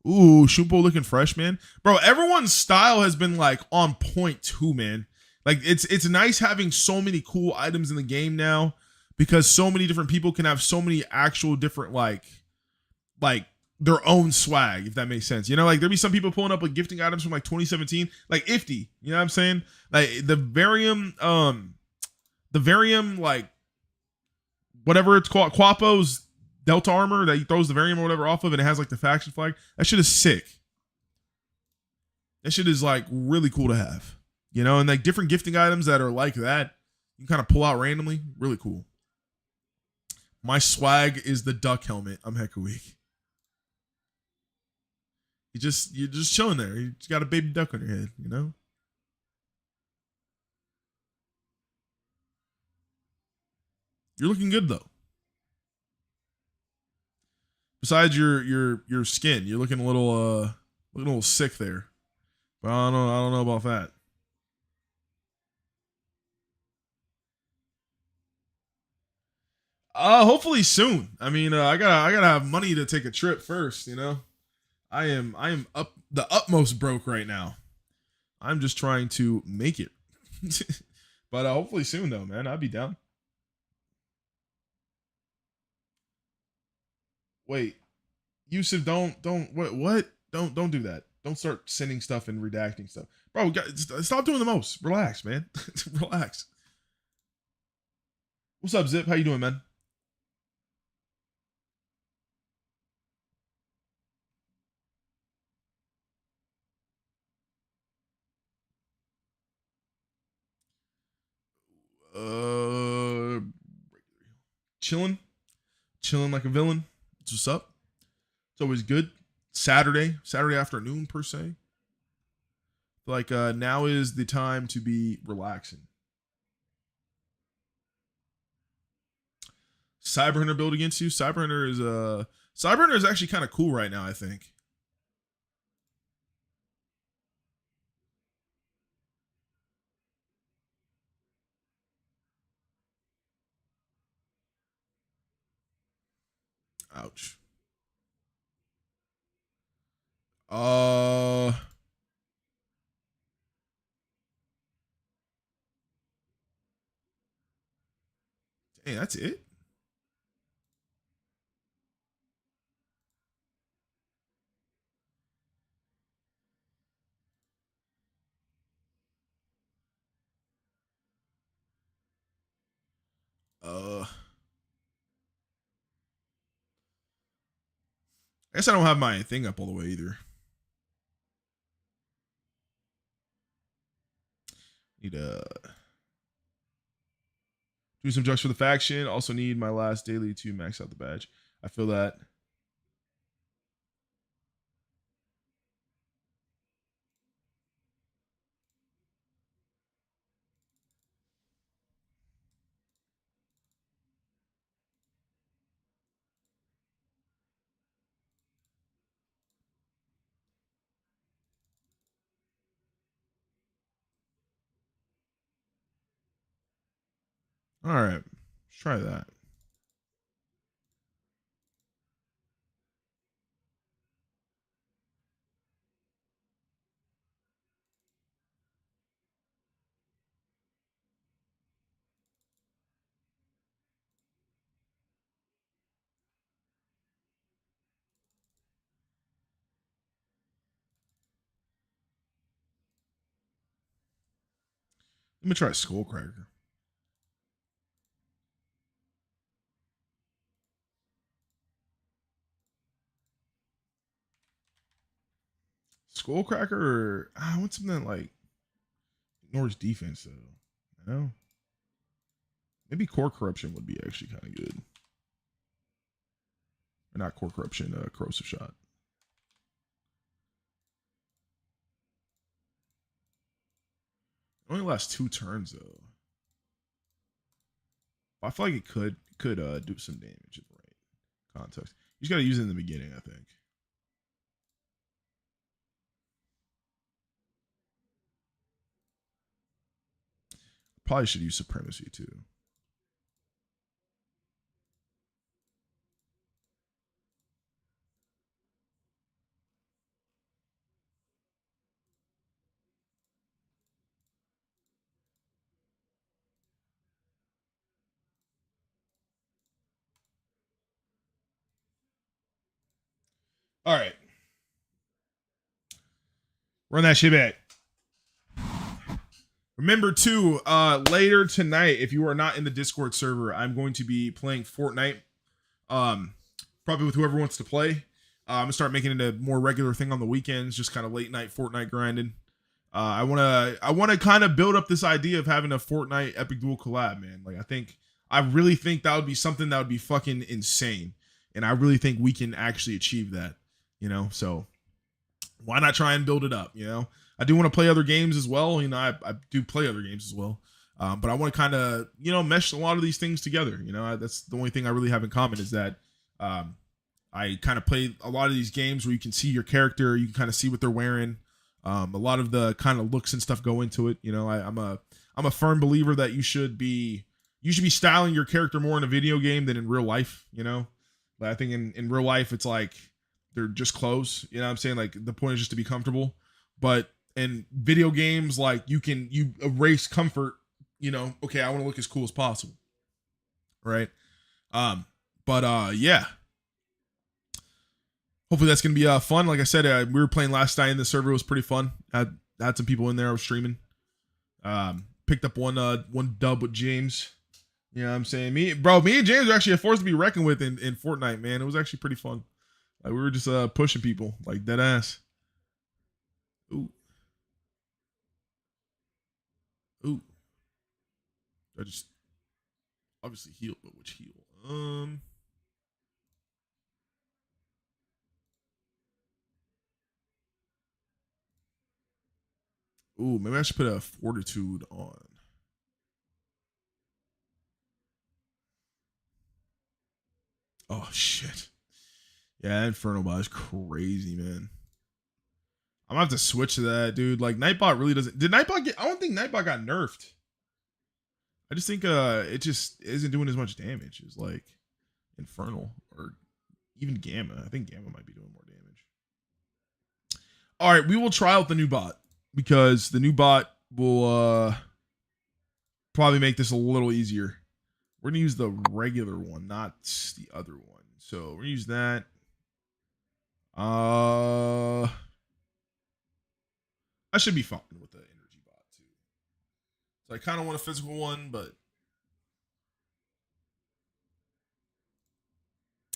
Ooh, Shumpo looking fresh, man. Bro, everyone's style has been like on point too, man. Like it's nice having so many cool items in the game now because so many different people can have so many actual different like like their own swag, if that makes sense. You know, like there be some people pulling up with gifting items from like 2017, like Ifty. You know what I'm saying? Like the Varium, like whatever it's called, Quapo's Delta armor that he throws the Varium or whatever off of, and it has like the faction flag. That shit is sick. That shit is like really cool to have. You know, and like different gifting items that are like that, you can kind of pull out randomly. Really cool. My swag is the duck helmet. I'm hecka weak. You're just chilling there. You just got a baby duck on your head, you know? You're looking good though. Besides your skin, you're looking a little sick there. But I don't know about that. Hopefully soon. I mean, I gotta have money to take a trip first, you know? I am up the utmost broke right now. I'm just trying to make it. But hopefully soon though, man. I'd be down. Wait, Yusuf, don't what? Don't do that. Don't start sending stuff and redacting stuff, bro. Stop doing the most. Relax, man. Relax. What's up, Zip? How you doing, man? Uh, chilling, chilling like a villain. That's what's up. It's always good. Saturday afternoon per se. Like now is the time to be relaxing. Cyberhunter build against you. Cyberhunter is actually kind of cool right now. I think. Ouch. Uh, hey, that's it. I guess I don't have my thing up all the way either. Need to do some jokes for the faction. Also need my last daily to max out the badge. I feel that. All right, let's try that. Let me try Skullcracker. Skullcracker, or I want something that like ignores defense though. You know, maybe Core Corruption would be actually kind of good. Or not Core Corruption, Corrosive Shot. It only lasts 2 turns though. I feel like it could do some damage in the right context. You just gotta use it in the beginning, I think. Probably should use Supremacy too. All right. Run that shit back. Remember too, later tonight, if you are not in the Discord server, I'm going to be playing Fortnite. Probably with whoever wants to play. I'm gonna start making it a more regular thing on the weekends, just kind of late night Fortnite grinding. I wanna kind of build up this idea of having a Fortnite Epic Duel collab, man. Like I really think that would be something that would be fucking insane, and I really think we can actually achieve that. So why not try and build it up? I do want to play other games as well. I do play other games as well. But I want to kind of, mesh a lot of these things together. That's the only thing I really have in common is that I kind of play a lot of these games where you can see your character, you can kind of see what they're wearing. A lot of the kind of looks and stuff go into it. I'm a firm believer that you should be styling your character more in a video game than in real life. But I think in real life it's like they're just clothes. You know what I'm saying? Like the point is just to be comfortable. But in video games, like you erase comfort. Okay, I want to look as cool as possible, right? Yeah. Hopefully that's gonna be fun. Like I said, we were playing last night in the server. It was pretty fun. I had some people in there. I was streaming. Picked up one dub with James. You know what I'm saying? Me and James are actually a force to be reckoned with in Fortnite, man. It was actually pretty fun. Like we were just pushing people like dead ass. Ooh. Ooh. I just obviously healed, but which heal? Ooh, maybe I should put a fortitude on. Oh shit. Yeah, that Inferno bot is crazy, man. I'm gonna have to switch to that, dude. Like Nightbot really doesn't. Did Nightbot get? I don't think Nightbot got nerfed. I just think it just isn't doing as much damage as like Infernal or even Gamma. I think Gamma might be doing more damage. All right, we will try out the new bot because the new bot will probably make this a little easier. We're gonna use the regular one, not the other one. So we're gonna use that. I should be fine with the energy bot too. So I kind of want a physical one, but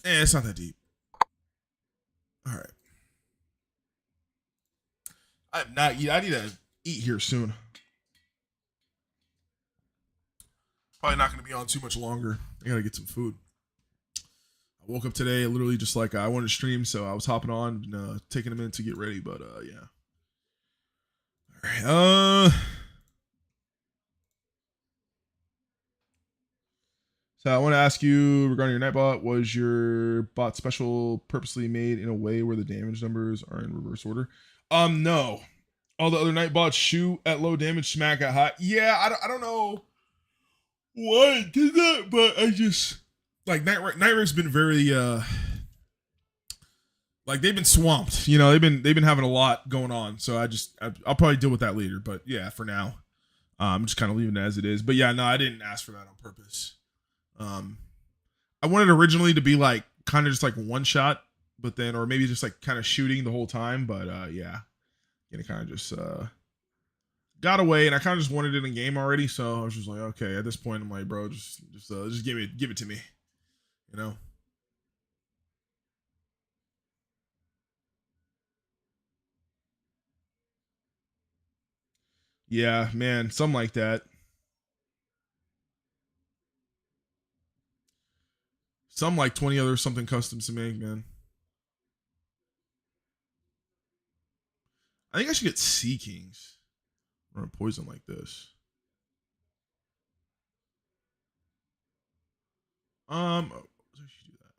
it's not that deep. All right. I'm not eat. I need to eat here soon. Probably not going to be on too much longer. I gotta get some food. I woke up today literally just like I wanted to stream, so I was hopping on, and, taking a minute to get ready. But yeah. All right. So I want to ask you regarding your Nightbot. Was your bot special purposely made in a way where the damage numbers are in reverse order? No. All the other Nightbots shoot at low damage, smack at high. Yeah, I don't know what did that, but I just like Night been very like they've been swamped. They've been having a lot going on. So I'll probably deal with that later. But yeah, for now, I'm just kind of leaving it as it is. But yeah, no, I didn't ask for that on purpose. I wanted originally to be like kind of just like one shot, but then or maybe just like kind of shooting the whole time. But yeah, it kind of just got away, and I kind of just wanted it in game already. So I was just like, okay, at this point, I'm like, bro, just give it to me, you know. Yeah, man, something like that. Some like 20 other something customs to make, man. I think I should get Sea Kings or a poison like this. Oh, I should do that.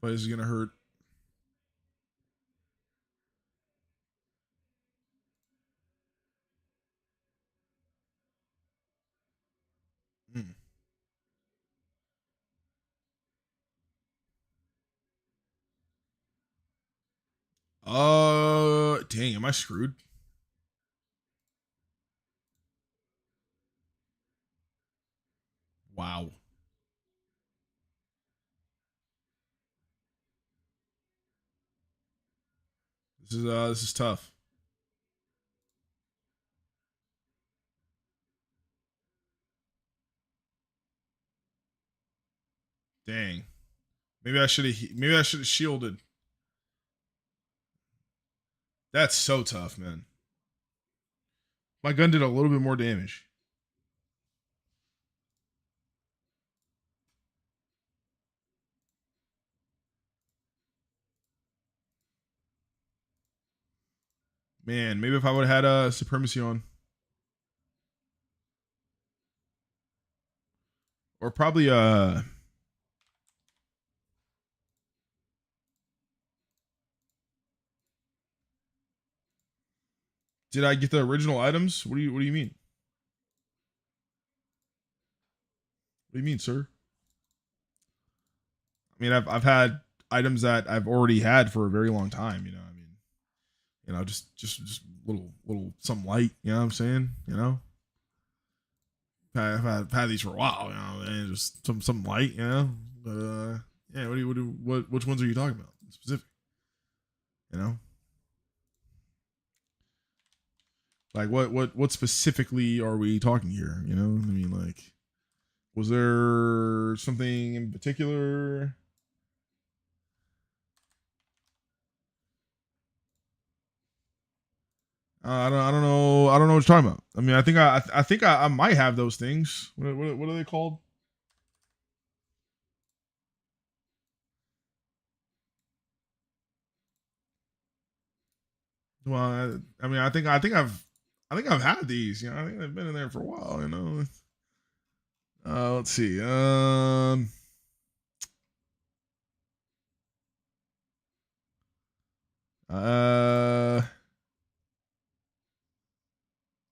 But this is gonna hurt. Mm. Dang, am I screwed? Wow. This is tough. Dang. Maybe I should have shielded. That's so tough, man. My gun did a little bit more damage. Man, maybe if I would have had a supremacy on. Or probably did I get the original items? What do you mean? What do you mean, sir? I mean, I've had items that I've already had for a very long time, you know. I mean, just little some light, you know what I'm saying? You know? I've had these for a while, you know, and just some light, you know. But yeah, which ones are you talking about? Specific, you know? Like what specifically are we talking here? You know, I mean, like, was there something in particular? I don't know what you're talking about. I mean, I think I might have those things. What are they called? Well, I mean, I think I've had these. You know, I think they've been in there for a while. You know. Let's see. Uh,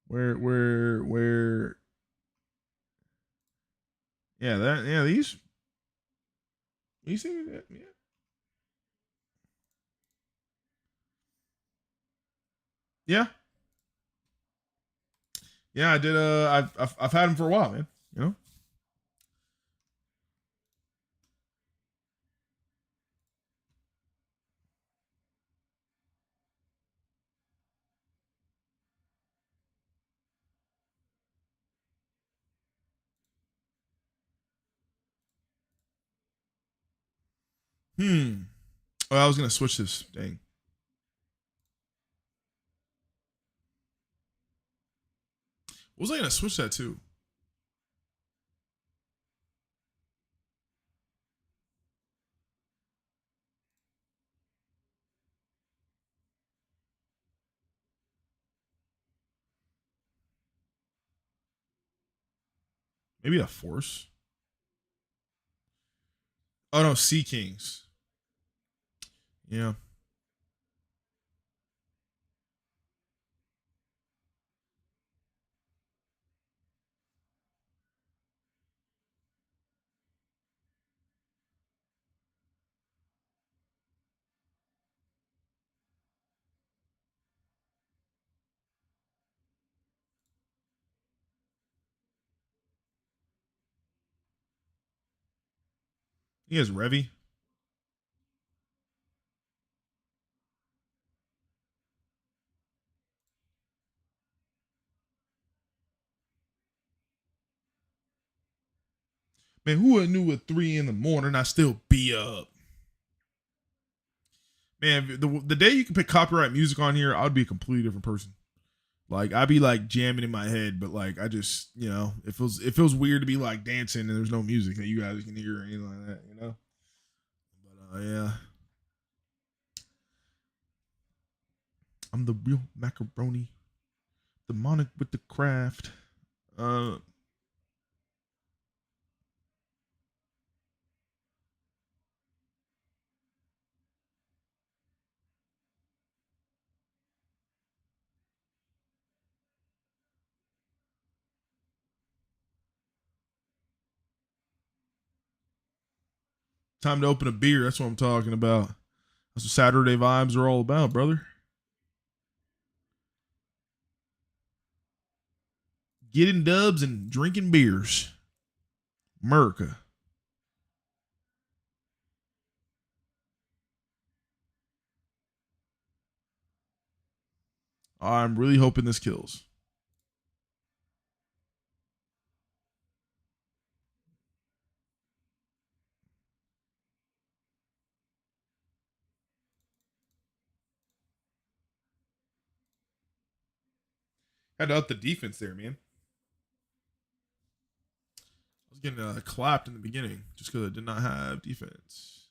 where? Yeah, that yeah these things. Yeah, yeah, yeah. I did. I've had them for a while, man. You know. Hmm. Oh, I was gonna switch this. Dang. What was I gonna switch that to? Maybe a force. Oh no, Sea Kings. Yeah. He has Revy. Man, who would knew at 3 in the morning I still be up? Man, the day you can pick copyright music on here, I would be a completely different person. Like I'd be like jamming in my head, but like I just it feels weird to be like dancing and there's no music that you guys can hear or anything like that, you know. But yeah, I'm the real macaroni, demonic with the craft. Uh, Time to open a beer. That's what I'm talking about. That's what Saturday vibes are all about, brother. Getting dubs and drinking beers. America. I'm really hoping this kills. Had to up the defense there, man. I was getting clapped in the beginning just because I did not have defense.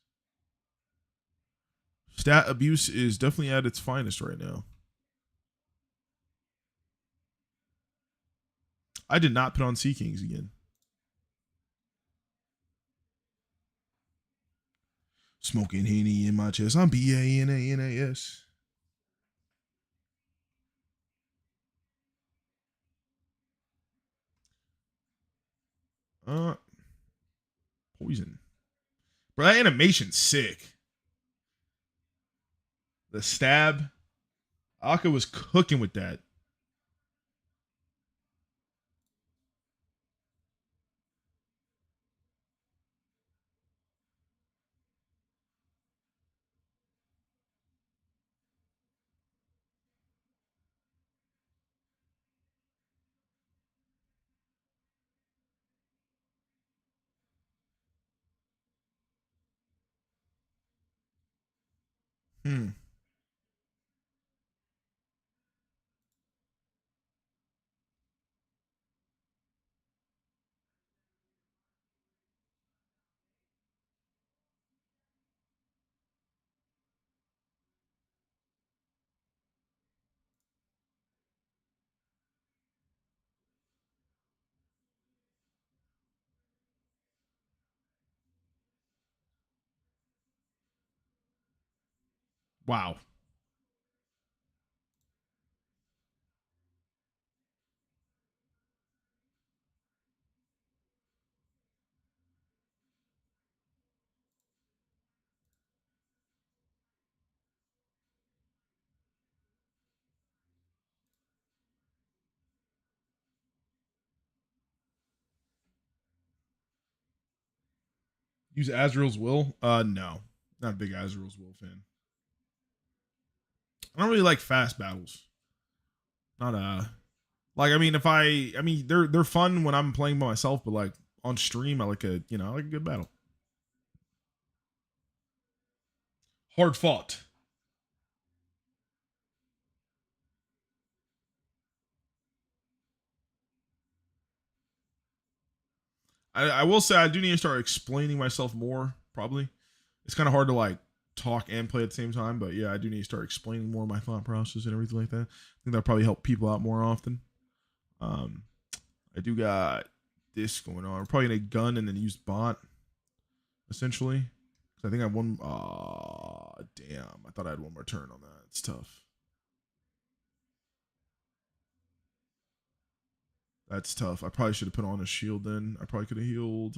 Stat abuse is definitely at its finest right now. I did not put on Sea Kings again. Smoking Henny in my chest. I'm BANANAS. Poison. Bro, that animation's sick. The stab. Aka was cooking with that. Hmm. Wow. Use Azrael's Will? No. Not a big Azrael's Will fan. I don't really like fast battles. Not like I mean if I mean they're fun when I'm playing by myself, but like on stream I like I like a good battle. Hard fought. I will say I do need to start explaining myself more, probably. It's kind of hard to like talk and play at the same time, but yeah, I do need to start explaining more of my thought process and everything like that. I think that'll probably help people out more often. Um, I do got this going on. We're probably gonna gun and then use bot essentially. I think I have one. Damn! I thought I had one more turn on that. It's tough. That's tough. I probably should have put on a shield then. I probably could have healed.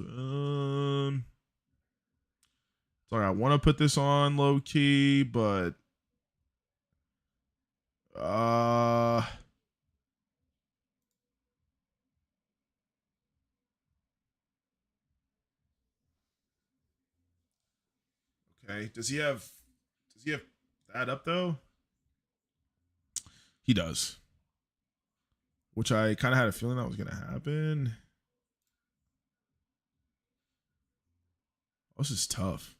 Sorry, I want to put this on low key, but uh okay. Does he have that up though? He does. Which I kind of had a feeling that was gonna happen. Oh, this is tough.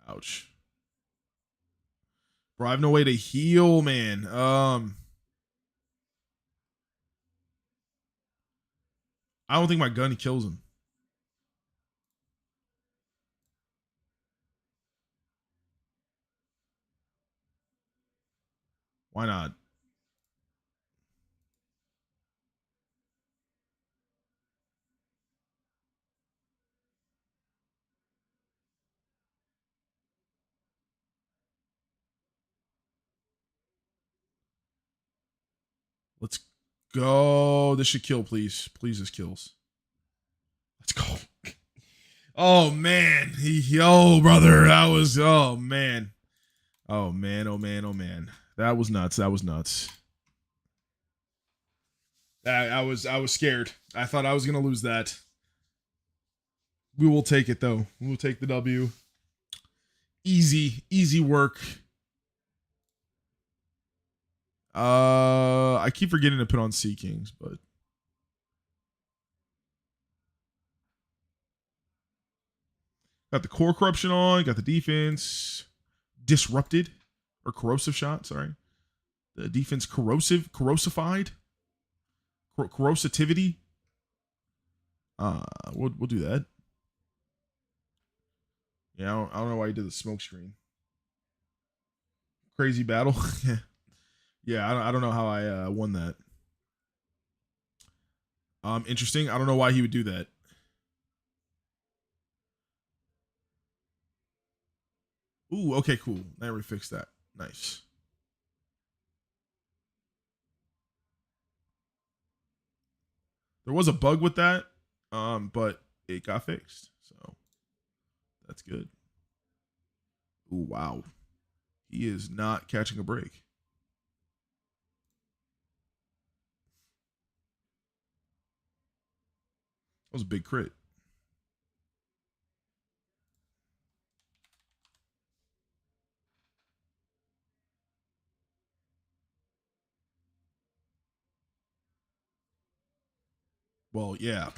Ouch. Bro, I have no way to heal, man. I don't think my gun kills him. Why not? Let's go. This should kill, please. Please, this kills. Let's go. Oh, man. Yo, brother. That was, oh, man. Oh, man. Oh, man. Oh, man. That was nuts. That was nuts. I was scared. I thought I was going to lose that. We will take it, though. We will take the W. Easy work. I keep forgetting to put on Sea Kings, but got the core corruption on, got the defense disrupted or corrosive shot, sorry. The defense corrosified. Corrosivity. We'll do that. Yeah, I don't know why he did the smoke screen. Crazy battle. Yeah, I don't know how I won that. Interesting. I don't know why he would do that. Ooh, okay, cool. Now we fixed that. Nice. There was a bug with that, but it got fixed, so that's good. Ooh, wow. He is not catching a break. That was a big crit. Well, yeah.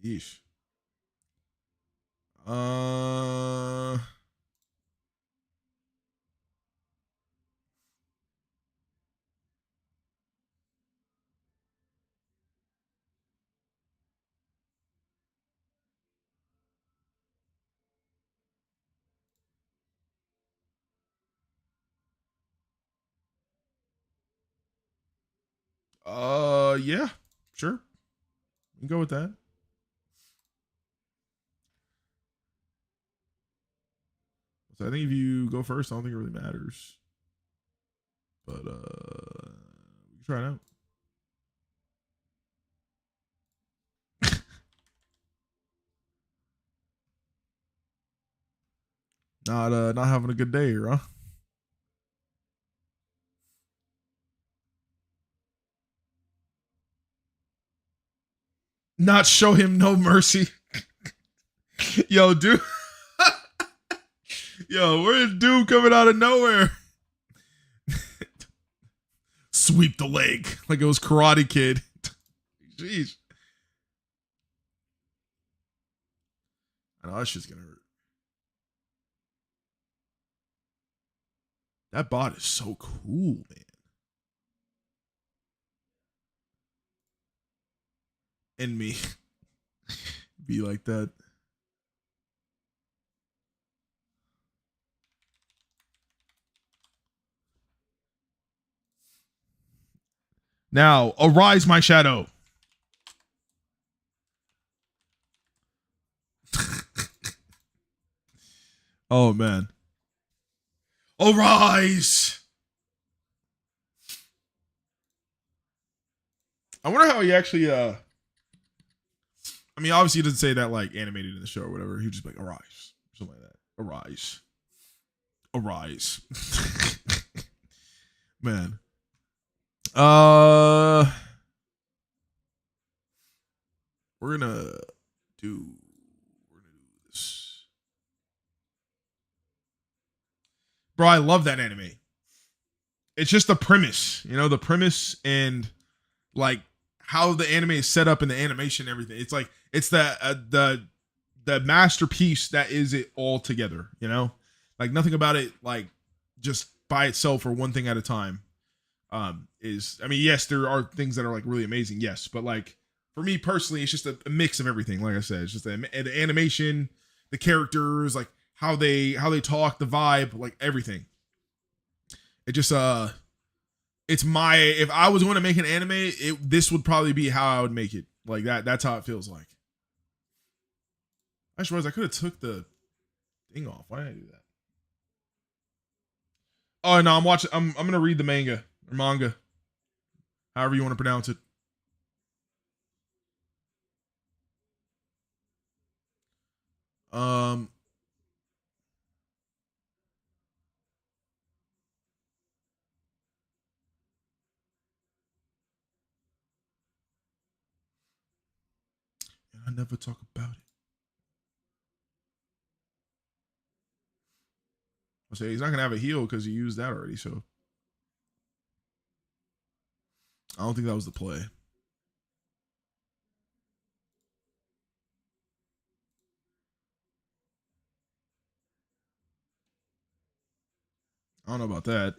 Yeesh. Yeah, sure. We can go with that. So I think if you go first, I don't think it really matters. But we can try it out. Not having a good day here, huh? Not show him no mercy. Yo, dude. Yo, where's dude coming out of nowhere? Sweep the leg like it was Karate Kid. Jeez. I know that shit's gonna hurt. That bot is so cool, man. And me be like that. Now, arise, my shadow. Oh, man. Arise. I wonder how he actually, I mean, obviously he doesn't say that like animated in the show or whatever. He would just be like, arise. Something like that. Arise. Arise. Man. We're gonna do this. Bro, I love that anime. It's just the premise, you know, the premise and like how the anime is set up and the animation and everything. It's like it's the masterpiece that is it all together, you know? Like nothing about it like just by itself or one thing at a time. Is I mean, yes, there are things that are like really amazing, yes, but like for me personally, it's just a mix of everything. Like I said, it's just the animation, the characters, like how they talk, the vibe, like everything. It just if I was going to make an anime, this would probably be how I would make it. Like that's how it feels like. I just realized I could have took the thing off. Why did I do that? Oh no, I'm gonna read the manga or manga, however you want to pronounce it. Um, I never talk about it. I say he's not gonna have a heal because he used that already. So I don't think that was the play. I don't know about that.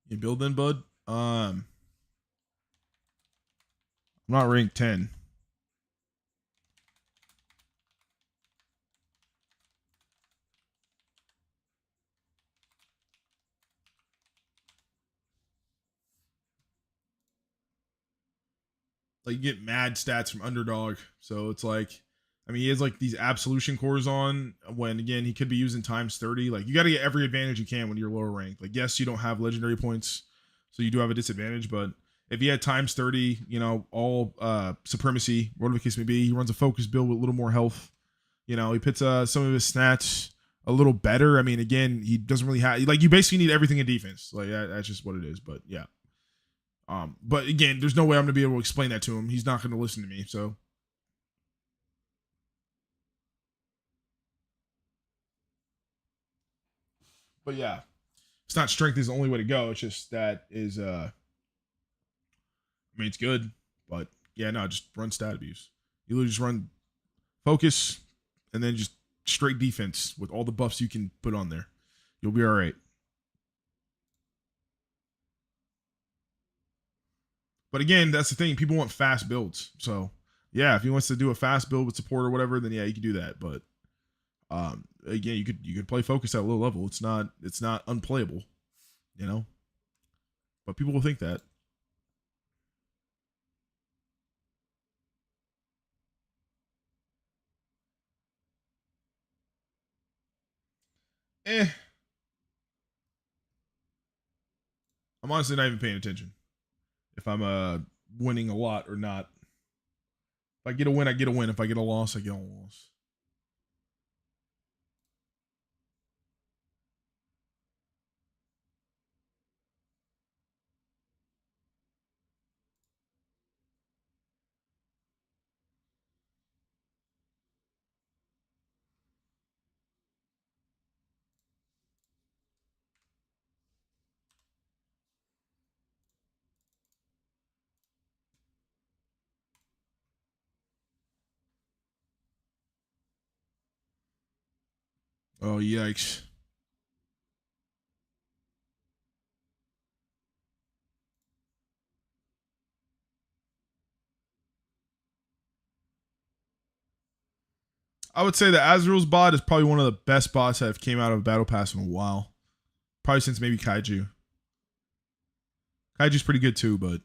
You building, bud? I'm not ranked 10. Like you get mad stats from underdog, so it's like, I mean, he has like these absolution cores on when again he could be using times 30. Like you got to get every advantage you can when you're lower ranked. Like yes, you don't have legendary points, so you do have a disadvantage, but if he had times 30, you know, all supremacy, whatever the case may be, he runs a focus build with a little more health. You know, he puts some of his stats a little better. I mean, again, he doesn't really have like you basically need everything in defense. Like that's just what it is. But yeah. But again, there's no way I'm gonna be able to explain that to him. He's not gonna listen to me. So, but yeah, it's not strength is the only way to go. It's just that is I mean, it's good, but yeah, no, just run stat abuse. You literally just run focus and then just straight defense with all the buffs you can put on there. You'll be all right. But again, that's the thing. People want fast builds. So yeah, if he wants to do a fast build with support or whatever, then yeah, you can do that. But again, you could play focus at a low level. It's not unplayable, you know. But people will think that. Eh, I'm honestly not even paying attention if I'm winning a lot or not. If I get a win, I get a win. If I get a loss, I get a loss. Oh yikes! I would say that Azrael's bot is probably one of the best bots that have came out of Battle Pass in a while. Probably since maybe Kaiju. Kaiju's pretty good too, but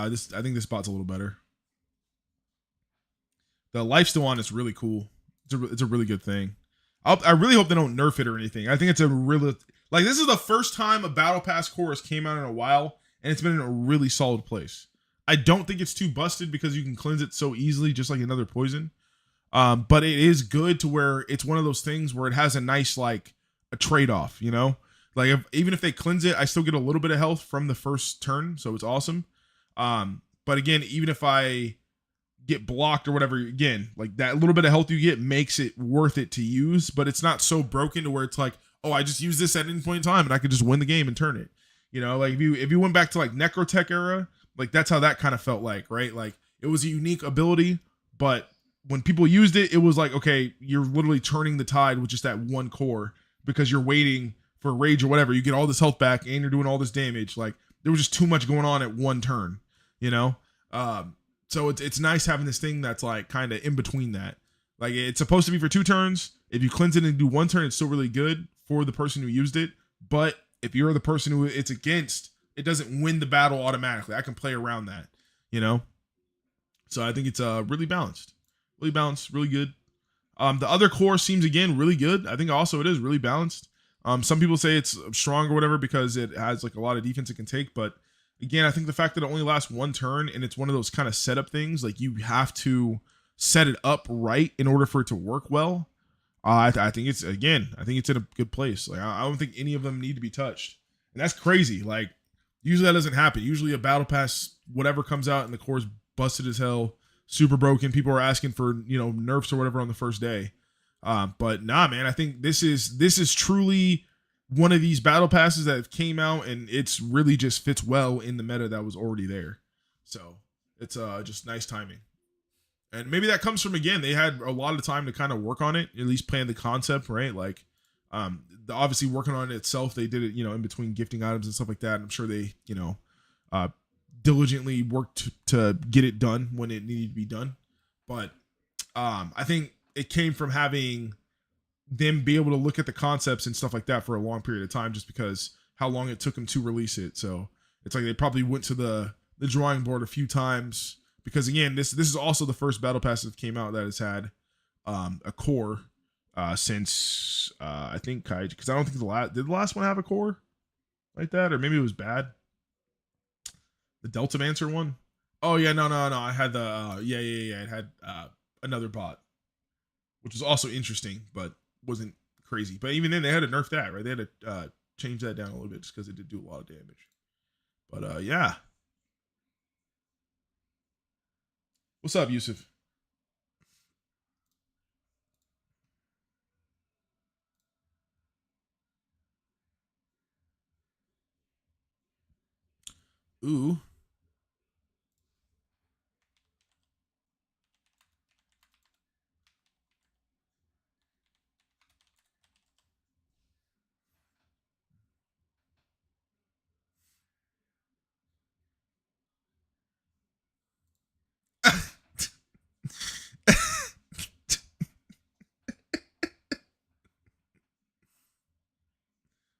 this I think this bot's a little better. The lifesteal on is really cool. It's a really good thing. I really hope they don't nerf it or anything. I think it's a really like this is the first time a Battle Pass chorus came out in a while, and it's been in a really solid place. I don't think it's too busted because you can cleanse it so easily, just like another poison. But it is good to where it's one of those things where it has a nice like a trade off. You know, like even if they cleanse it, I still get a little bit of health from the first turn, so it's awesome. But again, even if I get blocked or whatever, again, like that little bit of health you get makes it worth it to use, but it's not so broken to where it's like, oh, I just use this at any point in time and I could just win the game and turn it. You know, like if you went back to like Necrotech era, like that's how that kind of felt like, right? Like it was a unique ability, but when people used it, it was like, okay, you're literally turning the tide with just that one core because you're waiting for rage or whatever. You get all this health back and you're doing all this damage. Like there was just too much going on at one turn, you know. So it's nice having this thing that's like kind of in between that. Like it's supposed to be for 2 turns. If you cleanse it and do 1 turn, it's still really good for the person who used it. But if you're the person who it's against, it doesn't win the battle automatically. I can play around that, you know. So I think it's really balanced, really good. The other core seems again really good. I think also it is really balanced. Some people say it's strong or whatever because it has like a lot of defense it can take, but again, I think the fact that it only lasts 1 turn and it's one of those kind of setup things, like you have to set it up right in order for it to work well. I think it's I think it's in a good place. Like I don't think any of them need to be touched, and that's crazy. Like usually that doesn't happen. Usually a battle pass, whatever comes out and the core's busted as hell, super broken. People are asking for nerfs or whatever on the first day. But nah, man, I think this is truly one of these battle passes that came out and it's really just fits well in the meta that was already there. So it's just nice timing. And maybe that comes from, again, they had a lot of time to kind of work on it, at least plan the concept, right? Like obviously working on it itself, they did it, in between gifting items and stuff like that. I'm sure they, diligently worked to get it done when it needed to be done. But I think it came from having them be able to look at the concepts and stuff like that for a long period of time, just because how long it took them to release it. So it's like they probably went to the drawing board a few times, because again, this is also the first battle pass that came out that has had a core since I think Kaiji, because I don't think did the last one have a core like that, or maybe it was bad. The Delta Mancer one. Oh yeah, no. I had the yeah. It had another bot, which was also interesting, but wasn't crazy. But even then, they had to nerf that, right? They had to change that down a little bit just because it did do a lot of damage. But yeah. What's up, Yusuf? Ooh.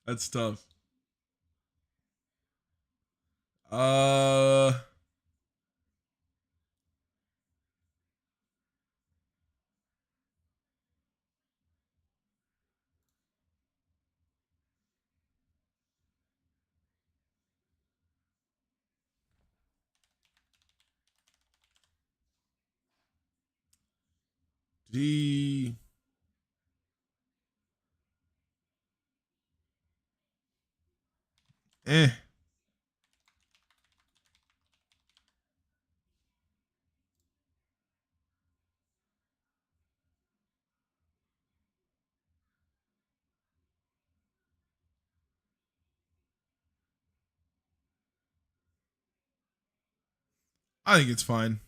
That's tough. Uh, the eh. I think it's fine.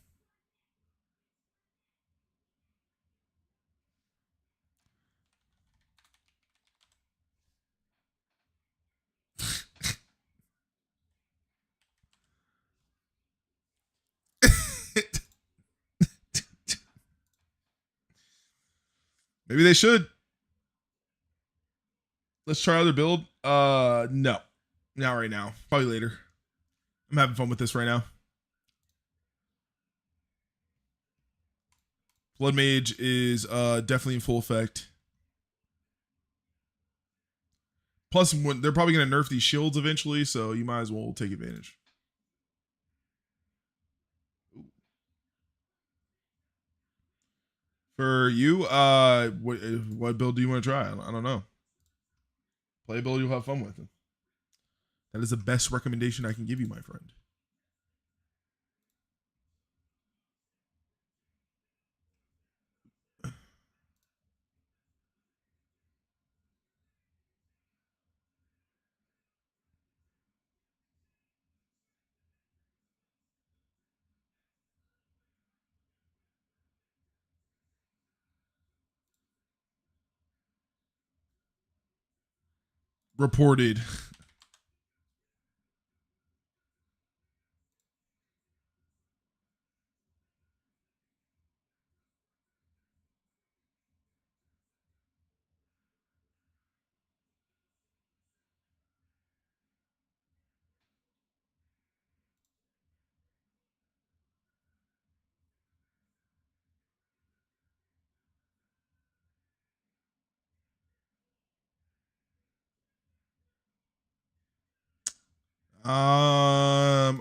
Maybe they should. Let's try other build. No, not right now. Probably later. I'm having fun with this right now. Blood Mage is definitely in full effect. Plus, they're probably going to nerf these shields eventually, so you might as well take advantage. For you, what build do you want to try? I don't know. Play a build you'll have fun with. That is the best recommendation I can give you, my friend. reported.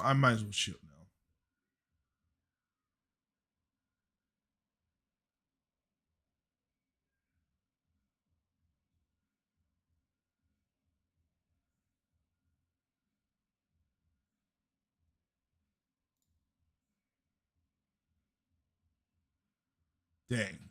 I might as well shoot now. Dang.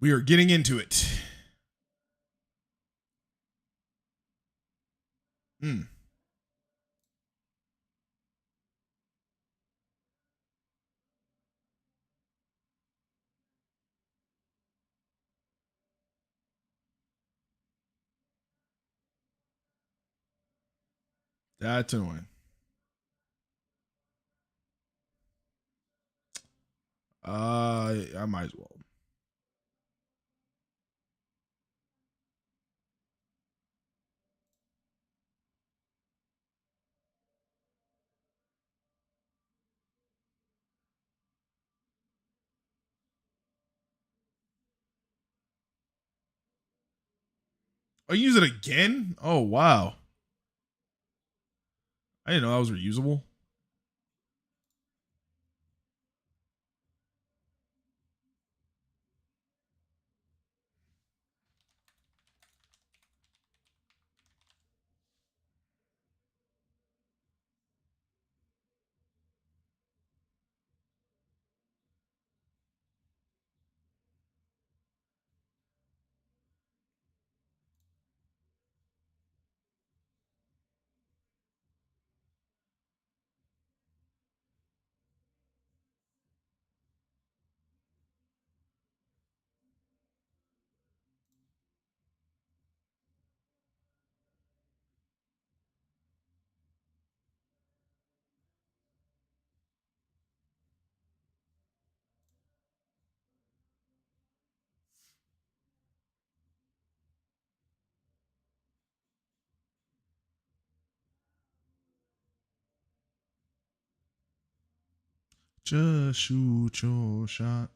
We are getting into it. Hmm. That's annoying. I might as well. Oh, use it again? Oh wow. I didn't know that was reusable. Just shoot your shot.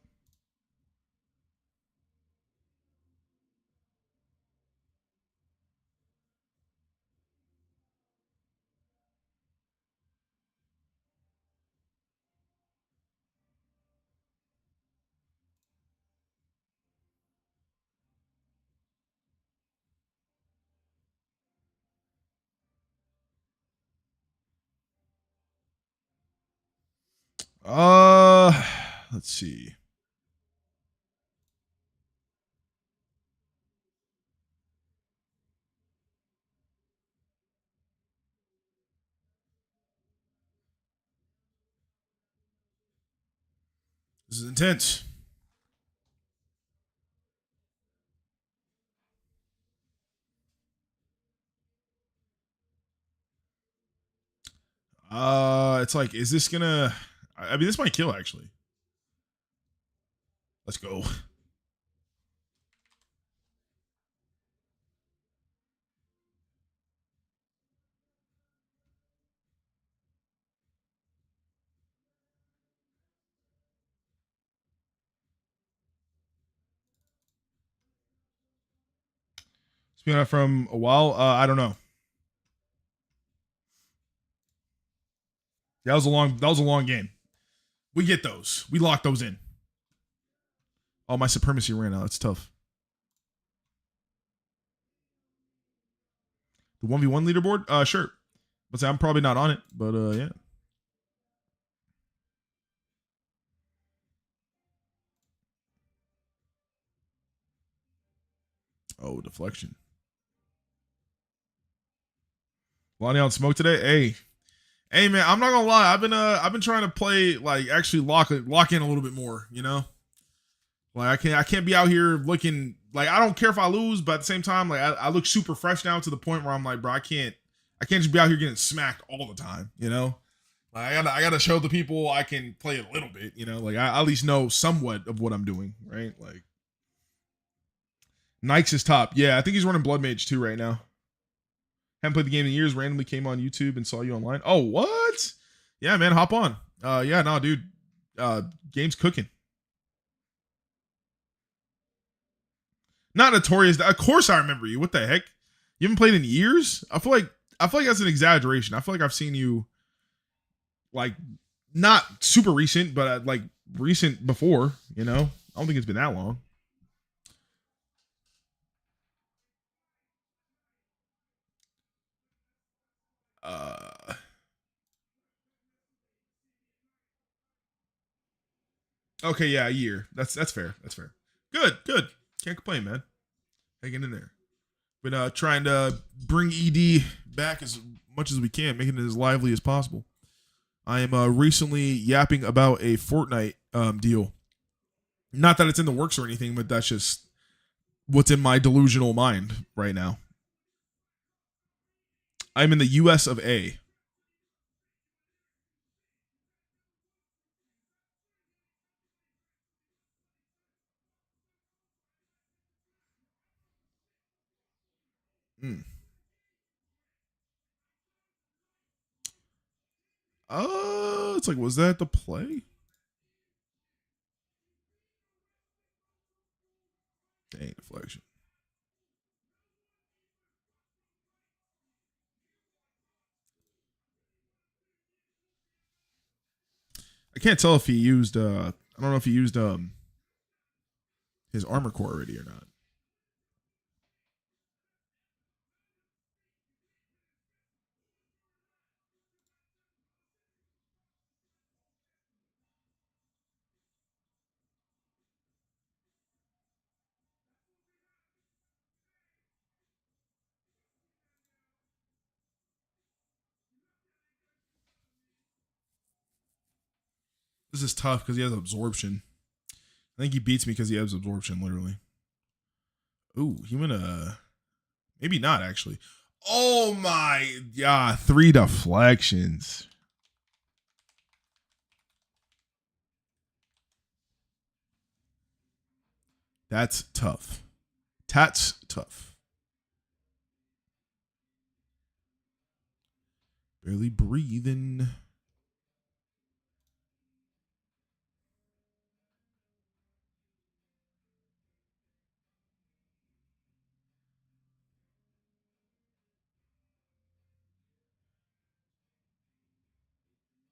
Uh, let's see. This is intense. It's like, is this gonna? I mean, this might kill actually. Let's go. It's been out from a while. I don't know. That was a long game. We get those. We lock those in. Oh, my supremacy ran out. That's tough. The 1v1 leaderboard? Sure. But I'm probably not on it. But yeah. Oh, deflection. Lonnie on smoke today. Hey man, I'm not gonna lie. I've been trying to play, like, actually lock in a little bit more. You know, like I can't be out here looking like, I don't care if I lose, but at the same time, like, I look super fresh now to the point where I'm like, bro, I can't just be out here getting smacked all the time. You know, like, I gotta show the people I can play a little bit. You know, like, I at least know somewhat of what I'm doing, right? Like, Nikes is top. Yeah, I think he's running Blood Mage 2 right now. Haven't played the game in years. Randomly came on YouTube and saw you online. Oh, what? Yeah, man, hop on. Yeah, no, dude. Game's cooking. Not notorious. Of course, I remember you. What the heck? You haven't played in years? I feel like that's an exaggeration. I feel like I've seen you, like, not super recent, but like recent before. You know, I don't think it's been that long. Okay, yeah, a year. That's fair. That's fair. Good. Can't complain, man. Hanging in there. Been trying to bring ED back as much as we can, making it as lively as possible. I am recently yapping about a Fortnite deal. Not that it's in the works or anything, but that's just what's in my delusional mind right now. I'm in the US of A. It's like, was that the play? Dang, deflection. I can't tell if he used I don't know if he used his armor core already or not. This is tough because he has absorption. I think he beats me because he has absorption, literally. Ooh, he went maybe not actually. Oh my, yeah, 3 deflections. That's tough. That's tough. Barely breathing.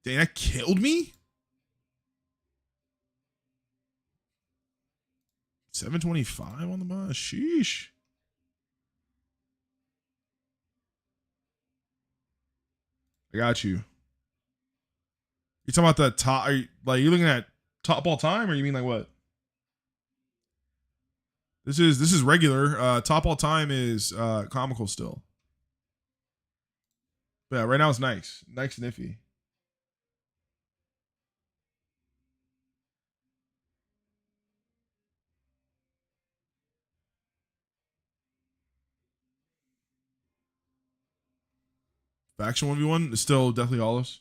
Dang, that killed me? 725 on the bus. Sheesh. I got you. You talking about the top? Are you looking at top all time, or you mean like what? This is regular. Top all time is comical still. But yeah, right now it's nice. Nice and iffy. Faction 1v1 is still definitely olives.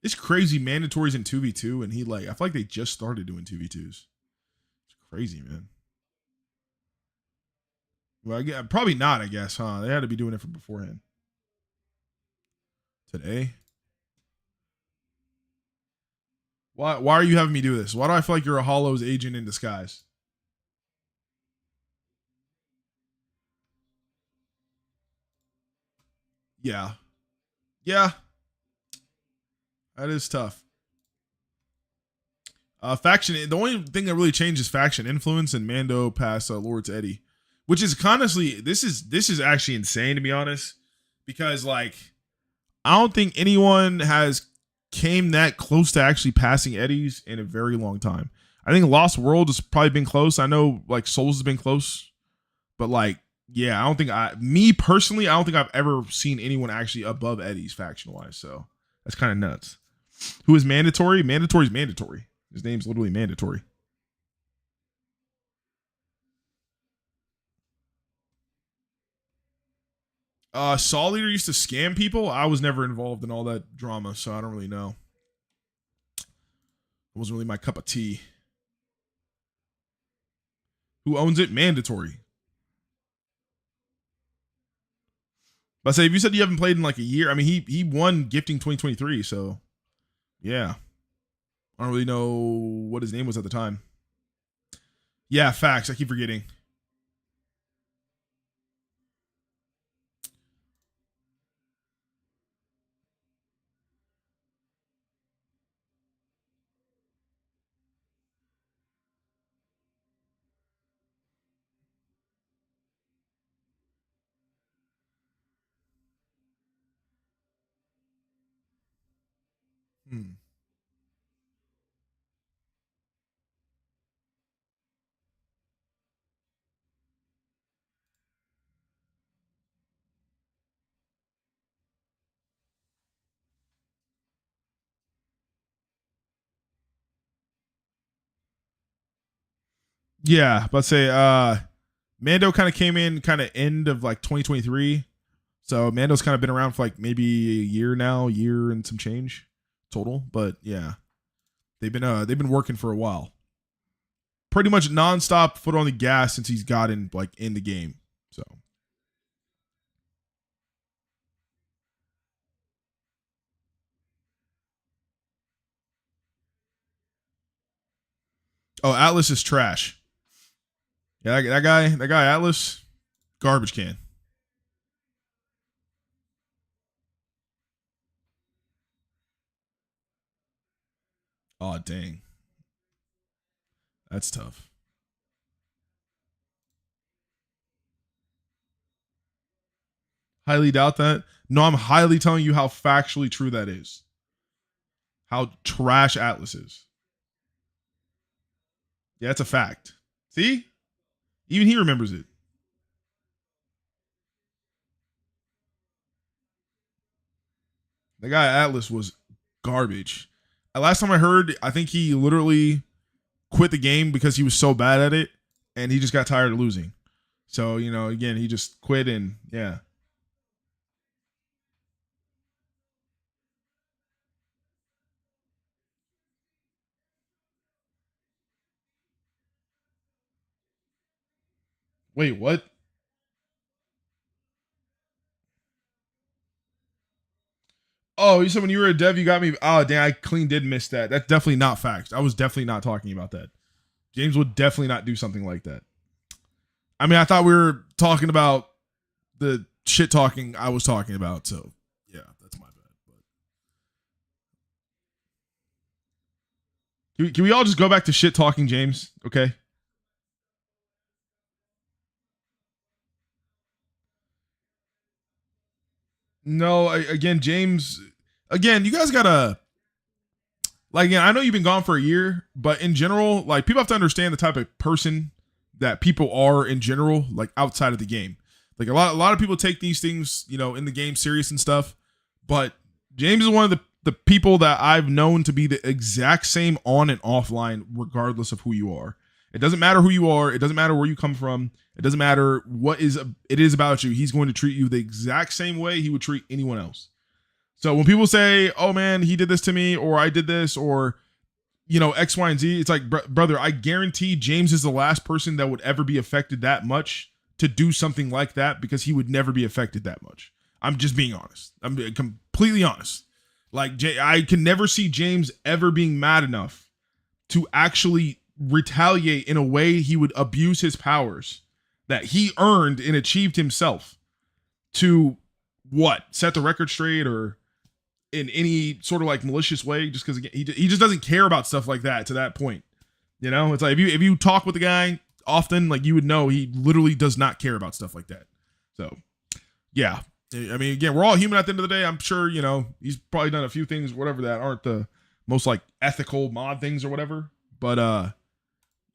It's crazy. Mandatories in 2v2, and he, like, I feel like they just started doing 2v2s. It's crazy, man. Well, probably not, I guess, huh? They had to be doing it from beforehand. Today. Why are you having me do this? Why do I feel like you're a Hollows agent in disguise? Yeah. Yeah. That is tough. Faction. The only thing that really changed is faction influence, and Mando passed Lord to Eddie, which is honestly, this is actually insane, to be honest, because like I don't think anyone has came that close to actually passing Eddie's in a very long time. I think Lost World has probably been close. I know like Souls has been close, but like yeah, I don't think me personally, I don't think I've ever seen anyone actually above Eddie's faction wise. So that's kind of nuts. Who is mandatory? Mandatory is mandatory. His name's literally mandatory. Saw Leader used to scam people. I was never involved in all that drama, so I don't really know. It wasn't really my cup of tea. Who owns it? Mandatory. But I say, if you said you haven't played in like a year, I mean, he won Gifting 2023, so yeah. I don't really know what his name was at the time. Yeah, facts. I keep forgetting. Hmm. Yeah, but say Mando kind of came in kind of end of like 2023. So Mando's kind of been around for like maybe a year now, year and some change total. But yeah, they've been working for a while. Pretty much nonstop foot on the gas since he's gotten like in the game. So oh, Atlas is trash. Yeah, that guy Atlas, garbage can. Oh dang, that's tough. Highly doubt that. No, I'm highly telling you how factually true that is. How trash Atlas is. Yeah, it's a fact. See? Even he remembers it. The guy Atlas was garbage. Last time I heard, I think he literally quit the game because he was so bad at it and he just got tired of losing. So, you know, again, he just quit and yeah. Wait, what? Oh, you said when you were a dev, you got me. Oh, damn, I clean did miss that. That's definitely not facts. I was definitely not talking about that. James would definitely not do something like that. I mean, I thought we were talking about the shit talking I was talking about. So, yeah, that's my bad. Can we all just go back to shit talking, James? Okay. No, again, James. Again, you guys gotta like. Again, I know you've been gone for a year, but in general, like people have to understand the type of person that people are in general, like outside of the game. Like a lot of people take these things, you know, in the game serious and stuff. But James is one of the people that I've known to be the exact same on and offline, regardless of who you are. It doesn't matter who you are. It doesn't matter where you come from. It doesn't matter what it is about you. He's going to treat you the exact same way he would treat anyone else. So when people say, "Oh man, he did this to me," or "I did this," or you know X, Y, and Z, it's like, brother, I guarantee James is the last person that would ever be affected that much to do something like that because he would never be affected that much. I'm just being honest. I'm completely honest. Like I can never see James ever being mad enough to actually retaliate in a way he would abuse his powers that he earned and achieved himself to what set the record straight or in any sort of like malicious way just because he just doesn't care about stuff like that to that point. You know, it's like if you talk with the guy often, like you would know he literally does not care about stuff like that. So yeah, I mean, again, we're all human at the end of the day. I'm sure, he's probably done a few things, whatever, that aren't the most like ethical mod things or whatever. But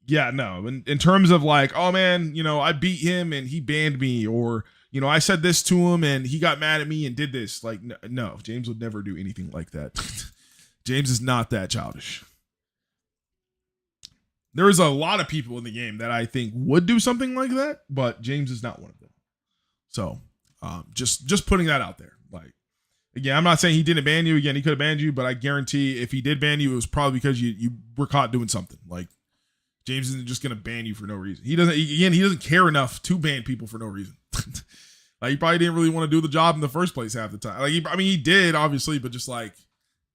yeah, no. In terms of like, oh man, I beat him and he banned me, or I said this to him and he got mad at me and did this. Like, no, James would never do anything like that. James is not that childish. There is a lot of people in the game that I think would do something like that, but James is not one of them. So, just putting that out there. Like, again, I'm not saying he didn't ban you. Again, he could have banned you, but I guarantee if he did ban you, it was probably because you were caught doing something. Like, James isn't just gonna ban you for no reason. He doesn't care enough to ban people for no reason. Like, he probably didn't really want to do the job in the first place half the time. Like, he did obviously, but just like,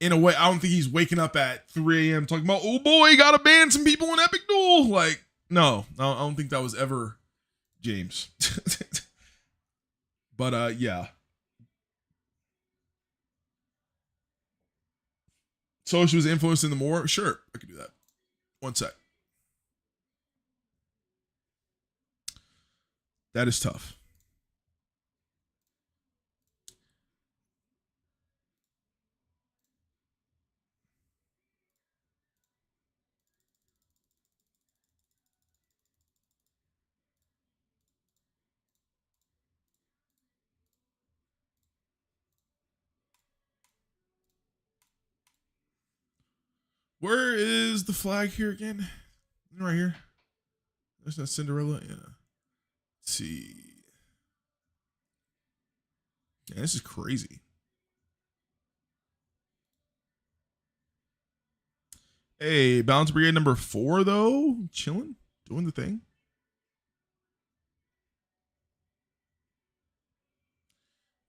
in a way, I don't think he's waking up at 3 a.m. talking about, oh boy, gotta ban some people in Epic Duel. Like, no, I don't think that was ever James. But yeah. So she was influencing them more? Sure, I could do that. One sec. That is tough. Where is the flag here again? Right here. There's that Cinderella. Yeah. Let's see. Yeah, this is crazy. Hey, Balance Brigade number 4, though. Chilling. Doing the thing.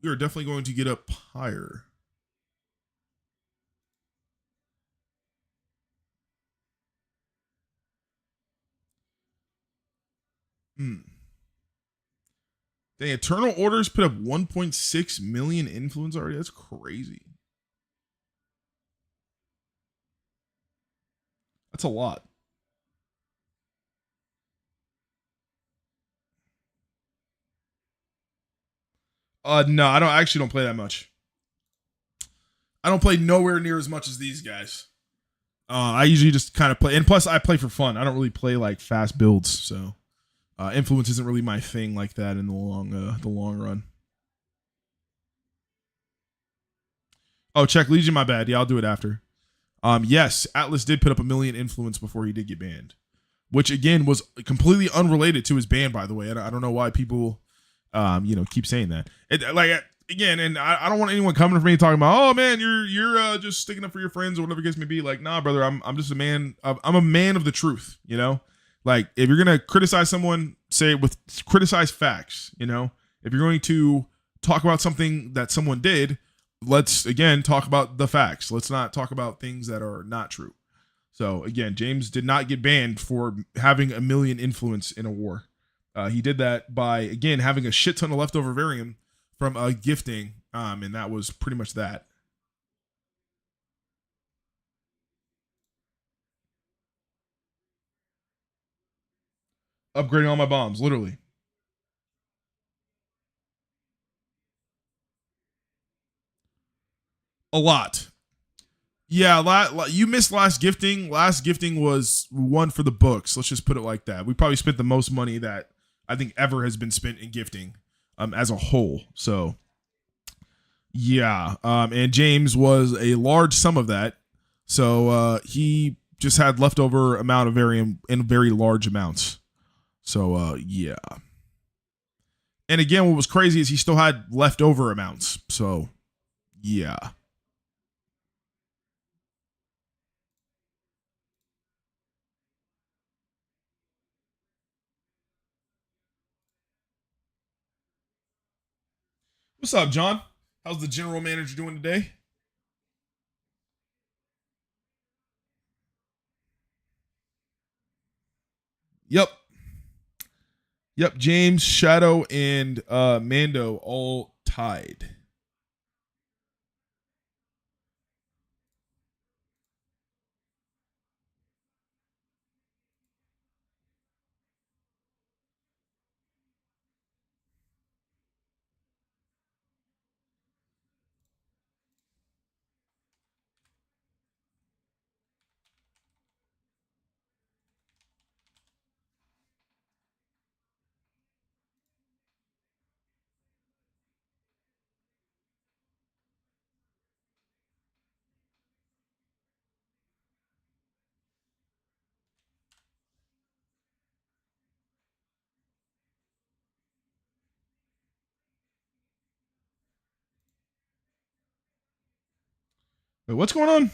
We are definitely going to get up higher. The Eternal Orders put up 1.6 million influence already. That's crazy. That's a lot. No, I actually don't play that much. I don't play nowhere near as much as these guys. I usually just kind of play, and plus I play for fun. I don't really play like fast builds, so influence isn't really my thing like that in the long run. Oh, check Legion. My bad. Yeah, I'll do it after. Yes, Atlas did put up 1 million influence before he did get banned, which again was completely unrelated to his ban. By the way, I don't know why people, keep saying that. Again, and I don't want anyone coming for me talking about, oh man, you're just sticking up for your friends or whatever the case may be. Like, nah, brother, I'm just a man. I'm a man of the truth. Like, if you're gonna criticize someone, say it with criticize facts. If you're going to talk about something that someone did, let's again talk about the facts. Let's not talk about things that are not true. So again, James did not get banned for having 1 million influence in a war. He did that by, again, having a shit ton of leftover varium from gifting, and that was pretty much that. Upgrading all my bombs, literally. A lot. Yeah, you missed last gifting. Last gifting was one for the books. Let's just put it like that. We probably spent the most money that I think ever has been spent in gifting, as a whole. So, yeah. And James was a large sum of that. So he just had leftover amount of varium in very large amounts. So yeah. And again, what was crazy is he still had leftover amounts. So yeah. What's up, John? How's the general manager doing today? Yep. Yep. James, Shadow, and Mando all tied. Wait, what's going on?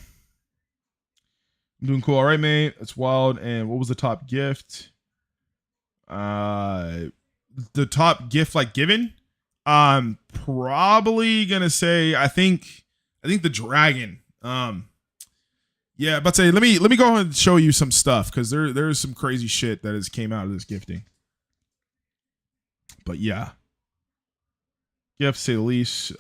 I'm doing cool. All right, mate. That's wild. And what was the top gift? Uh, the top gift like given? I'm probably gonna say I think the dragon. Yeah, but say let me go ahead and show you some stuff because there's some crazy shit that has came out of this gifting. But yeah, gift say the least.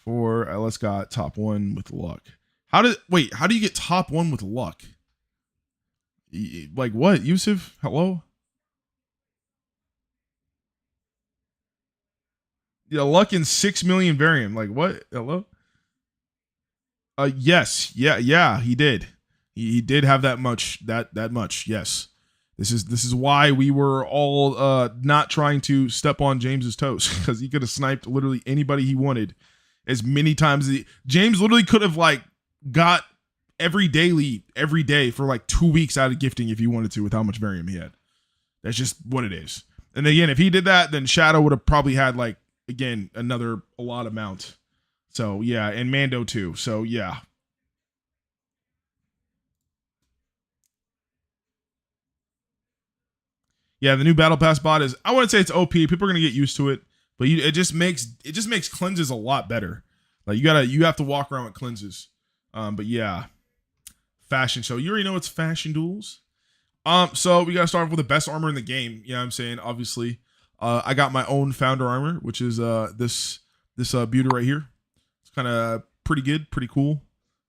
For let's got top one with luck. How do you get top one with luck? Like what, Yusuf? Hello? Yeah, luck in 6 million variant. Like what? Hello? Yes. Yeah, he did. He did have that much that much. Yes. This is why we were all not trying to step on James's toes because he could have sniped literally anybody he wanted as many times as James literally could have like got every day for like 2 weeks out of gifting if he wanted to with how much varium he had. That's just what it is. And again, if he did that, then Shadow would have probably had like again a lot amount. So yeah, and Mando too. So yeah. Yeah, the new battle pass bot is I wouldn't say it's OP. People are gonna get used to it, but it just makes cleanses a lot better. Like you have to walk around with cleanses. But yeah, fashion show. You already know it's fashion duels. So we gotta start off with the best armor in the game. You know what I'm saying? Obviously. I got my own founder armor, which is this beauty right here. It's kind of pretty good, pretty cool.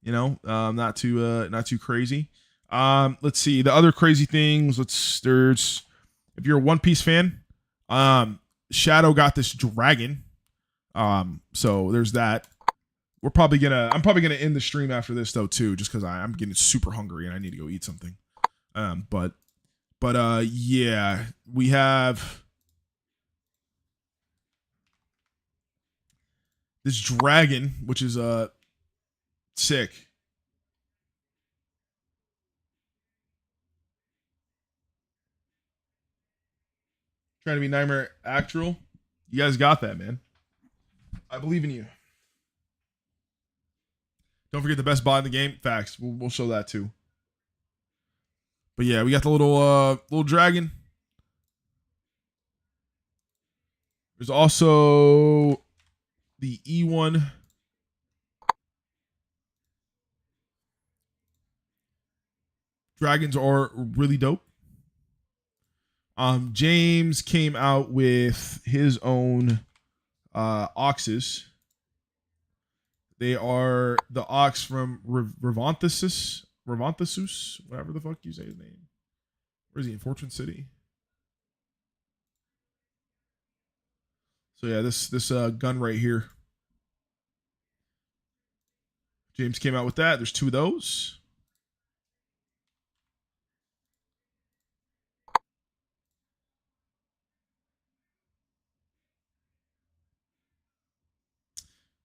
You know, not too crazy. Let's see the other crazy things. There's if you're a One Piece fan, Shadow got this dragon. So there's that. I'm probably gonna end the stream after this though too, just because I'm getting super hungry and I need to go eat something. But yeah, we have this dragon, which is sick. Trying to be Nightmare Actual. You guys got that, man. I believe in you. Don't forget the best bot in the game. Facts. We'll show that too. But yeah, we got the little dragon. There's also the E1. Dragons are really dope. James came out with his own oxes. They are the ox from Revanthesus, whatever the fuck you say his name. Where is he in Fortune City? So yeah, this gun right here. James came out with that. There's two of those.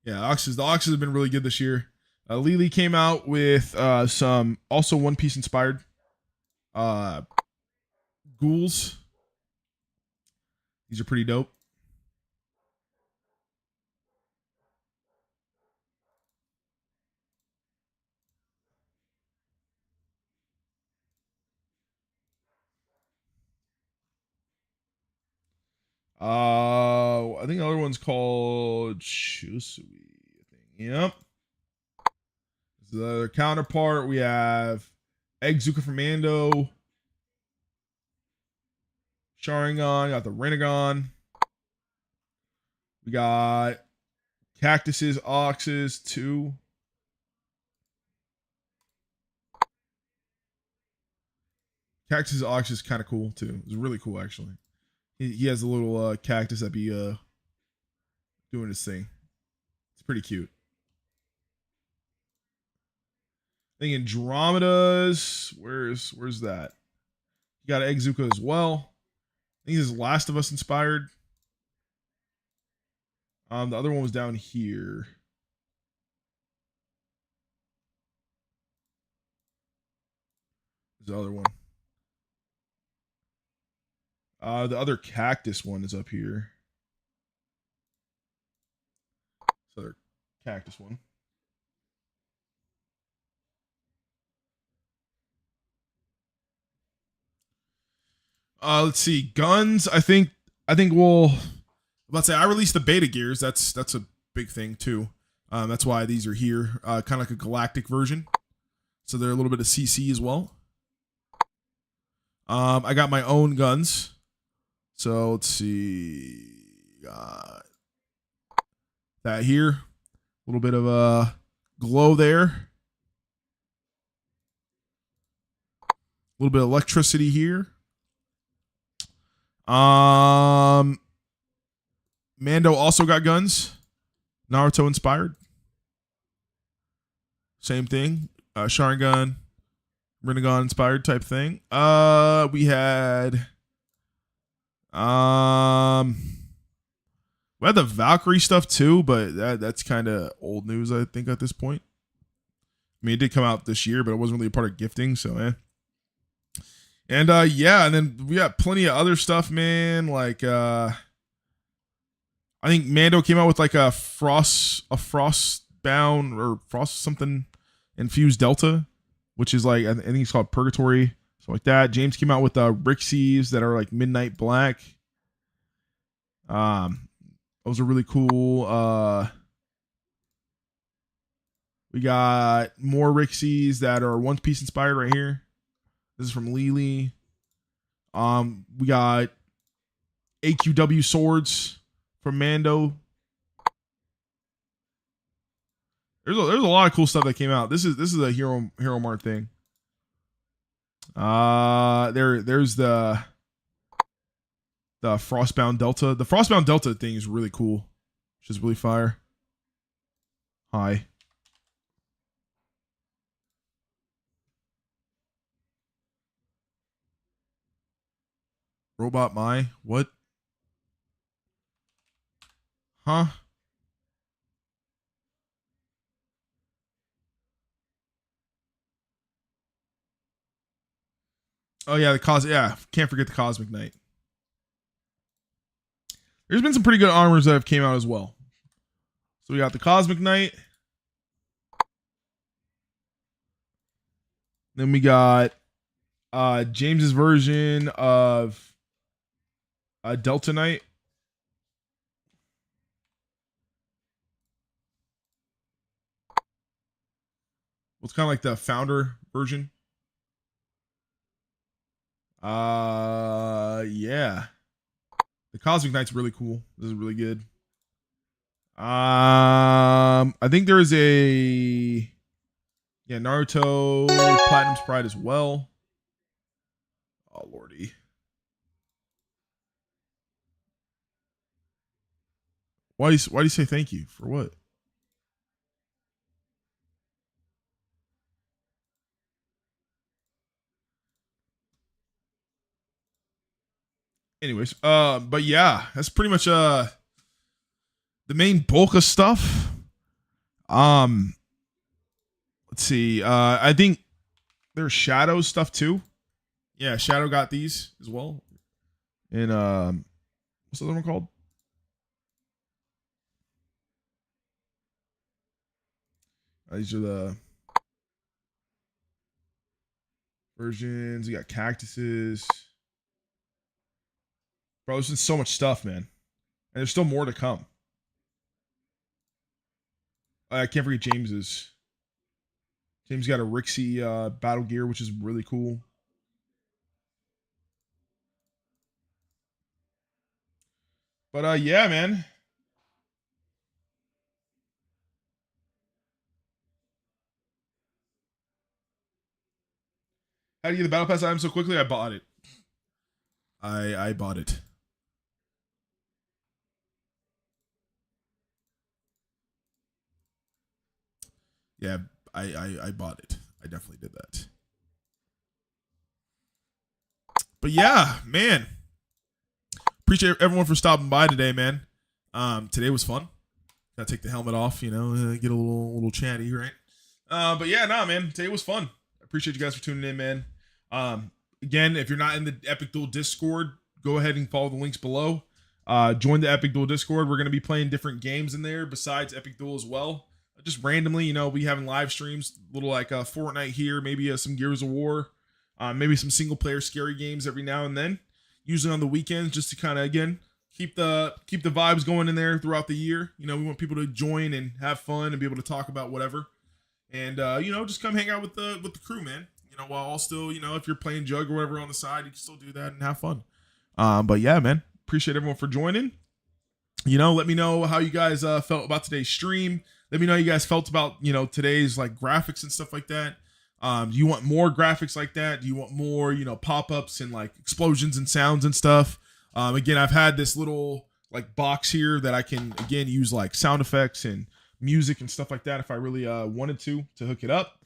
Yeah, the oxes have been really good this year. Lily came out with some also One Piece inspired uh, ghouls. These are pretty dope. I think the other one's called Chusui. I think. Yep. The other counterpart, we have Egg Zuka from Mando, Sharingan, got the Renegon. We got Cactuses, Oxes, two. Cactus Ox is kind of cool too. It's really cool actually. He has a little cactus that be doing his thing. It's pretty cute. I think Andromeda's where's that? You got Egzuka as well. I think this is Last of Us inspired. The other one was down here. There's the other one. The other cactus one is up here. This other cactus one. Let's see. Guns. I think we'll. Let's say I released the beta gears. That's a big thing too. That's why these are here. Kind of like a galactic version. So they're a little bit of CC as well. I got my own guns. So let's see. Got that here. A little bit of a glow there. A little bit of electricity here. Mando also got guns. Naruto inspired. Same thing. Sharingan, Rinnegan inspired type thing. We had the Valkyrie stuff too, but that's kind of old news, I think, at this point. I mean, it did come out this year, but it wasn't really a part of gifting, so And yeah, and then we got plenty of other stuff, man. Like I think Mando came out with like a Frostbound or Frost something infused Delta, which is like I think it's called Purgatory, so like that. James came out with Rixies that are like Midnight Black. Those are really cool. We got more Rixies that are One Piece inspired right here. This is from Lily. We got AQW swords from Mando. There's a lot of cool stuff that came out. This is a Hero Mart thing. There's the Frostbound Delta. The Frostbound Delta thing is really cool. Which is really fire. Hi. Robot Mai? What? Huh? Oh yeah, can't forget the Cosmic Knight. There's been some pretty good armors that have came out as well. So we got the Cosmic Knight. Then we got James's version of Delta Knight. It's kind of like the Founder version. Yeah. The Cosmic Knight's really cool. This is really good. I think there is a Naruto Platinum Sprite as well. Oh lordy. Why do you say thank you? For what? Anyways, but yeah, that's pretty much the main bulk of stuff. Let's see. I think there's Shadow stuff too. Yeah, Shadow got these as well. And what's the other one called? These are the versions. You got cactuses. Bro, there's been so much stuff, man. And there's still more to come. I can't forget James's. James got a Rixie battle gear, which is really cool. But yeah, man. How do you get the battle pass item so quickly? I bought it. I bought it. Yeah, I bought it. I definitely did that. But yeah, man. Appreciate everyone for stopping by today, man. Today was fun. Gotta take the helmet off, get a little chatty, right? But yeah, man. Today was fun. I appreciate you guys for tuning in, man. Again, if you're not in the Epic Duel Discord, go ahead and follow the links below. Join the Epic Duel Discord. We're gonna be playing different games in there besides Epic Duel as well. Just randomly, we having live streams, little like Fortnite here, maybe some Gears of War, maybe some single player scary games every now and then. usually on the weekends, just to kind of, again, keep the vibes going in there throughout the year. We want people to join and have fun and be able to talk about whatever. And just come hang out with the crew, man. While all still, if you're playing jug or whatever on the side, you can still do that and have fun. But yeah, man, appreciate everyone for joining. Let me know how you guys felt about today's stream. Let me know how you guys felt about, today's like graphics and stuff like that. Do you want more graphics like that? Do you want more, pop-ups and like explosions and sounds and stuff? Again, I've had this little like box here that I can, again, use like sound effects and music and stuff like that if I really wanted to hook it up.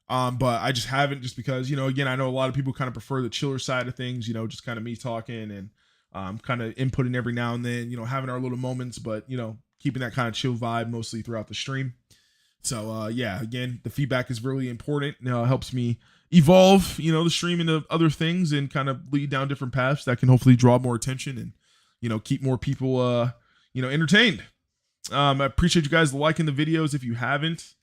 But I just haven't, just because, again, I know a lot of people kind of prefer the chiller side of things, just kind of me talking and kind of inputting every now and then, having our little moments, but, keeping that kind of chill vibe mostly throughout the stream. So, yeah, again, the feedback is really important. It helps me evolve, the stream into other things and kind of lead down different paths that can hopefully draw more attention and, keep more people, entertained. I appreciate you guys liking the videos. If you haven't,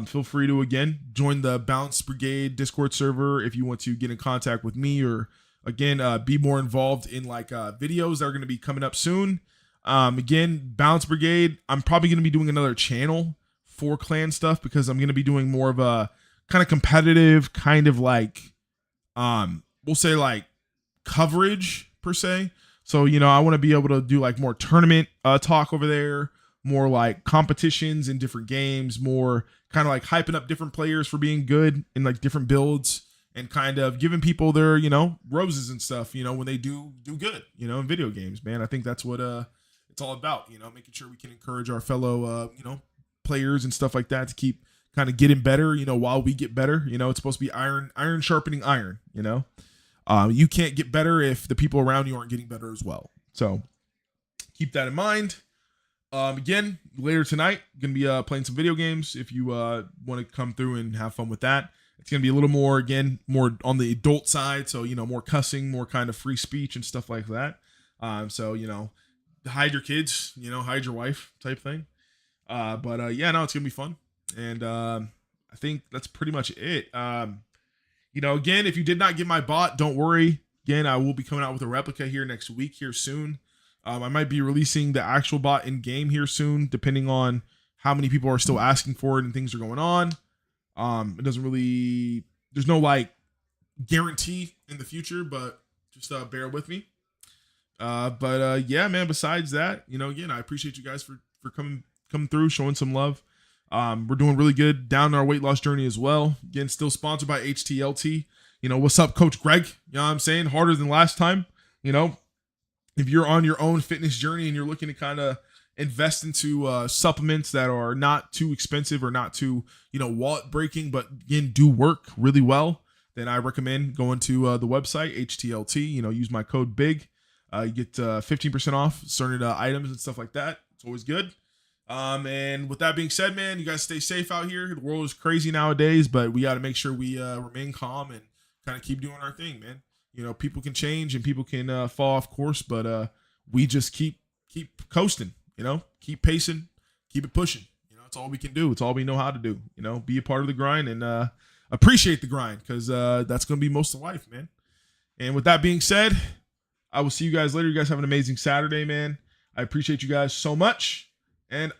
feel free to, again, join the Bounce Brigade Discord server if you want to get in contact with me or, again, be more involved in like videos that are going to be coming up soon. Again, Bounce Brigade, I'm probably going to be doing another channel for clan stuff because I'm going to be doing more of a kind of competitive kind of like, we'll say like coverage per se. So, I want to be able to do like more tournament talk over there, more like competitions in different games, more kind of like hyping up different players for being good in like different builds and kind of giving people their, roses and stuff, when they do good, in video games, man. I think that's what it's all about, making sure we can encourage our fellow, players and stuff like that to keep kind of getting better, while we get better. It's supposed to be iron sharpening iron, you can't get better if the people around you aren't getting better as well. So keep that in mind. Again, later tonight, going to be playing some video games. If you want to come through and have fun with that, it's going to be a little more, again, more on the adult side. So, more cussing, more kind of free speech and stuff like that. So, hide your kids, hide your wife type thing. But yeah, no, it's going to be fun. And I think that's pretty much it. Again, if you did not get my bot, don't worry. Again, I will be coming out with a replica here next week here soon. I might be releasing the actual bot in game here soon, depending on how many people are still asking for it and things are going on. It doesn't really, there's no like guarantee in the future, but just bear with me. Yeah, man, besides that, again, I appreciate you guys for coming through, showing some love. We're doing really good down our weight loss journey as well. Again, still sponsored by HTLT. What's up, Coach Greg? You know what I'm saying? Harder than last time. If you're on your own fitness journey and you're looking to kind of invest into supplements that are not too expensive or not too, wallet breaking, but again, do work really well, then I recommend going to the website, HTLT, use my code BIG. You get 15% off certain items and stuff like that. It's always good. And with that being said, man, you guys stay safe out here. The world is crazy nowadays, but we got to make sure we remain calm and kind of keep doing our thing, man. People can change and people can fall off course, but we just keep coasting, keep pacing, keep it pushing. It's all we can do. It's all we know how to do, be a part of the grind and appreciate the grind because that's going to be most of life, man. And with that being said, I will see you guys later. You guys have an amazing Saturday, man. I appreciate you guys so much. And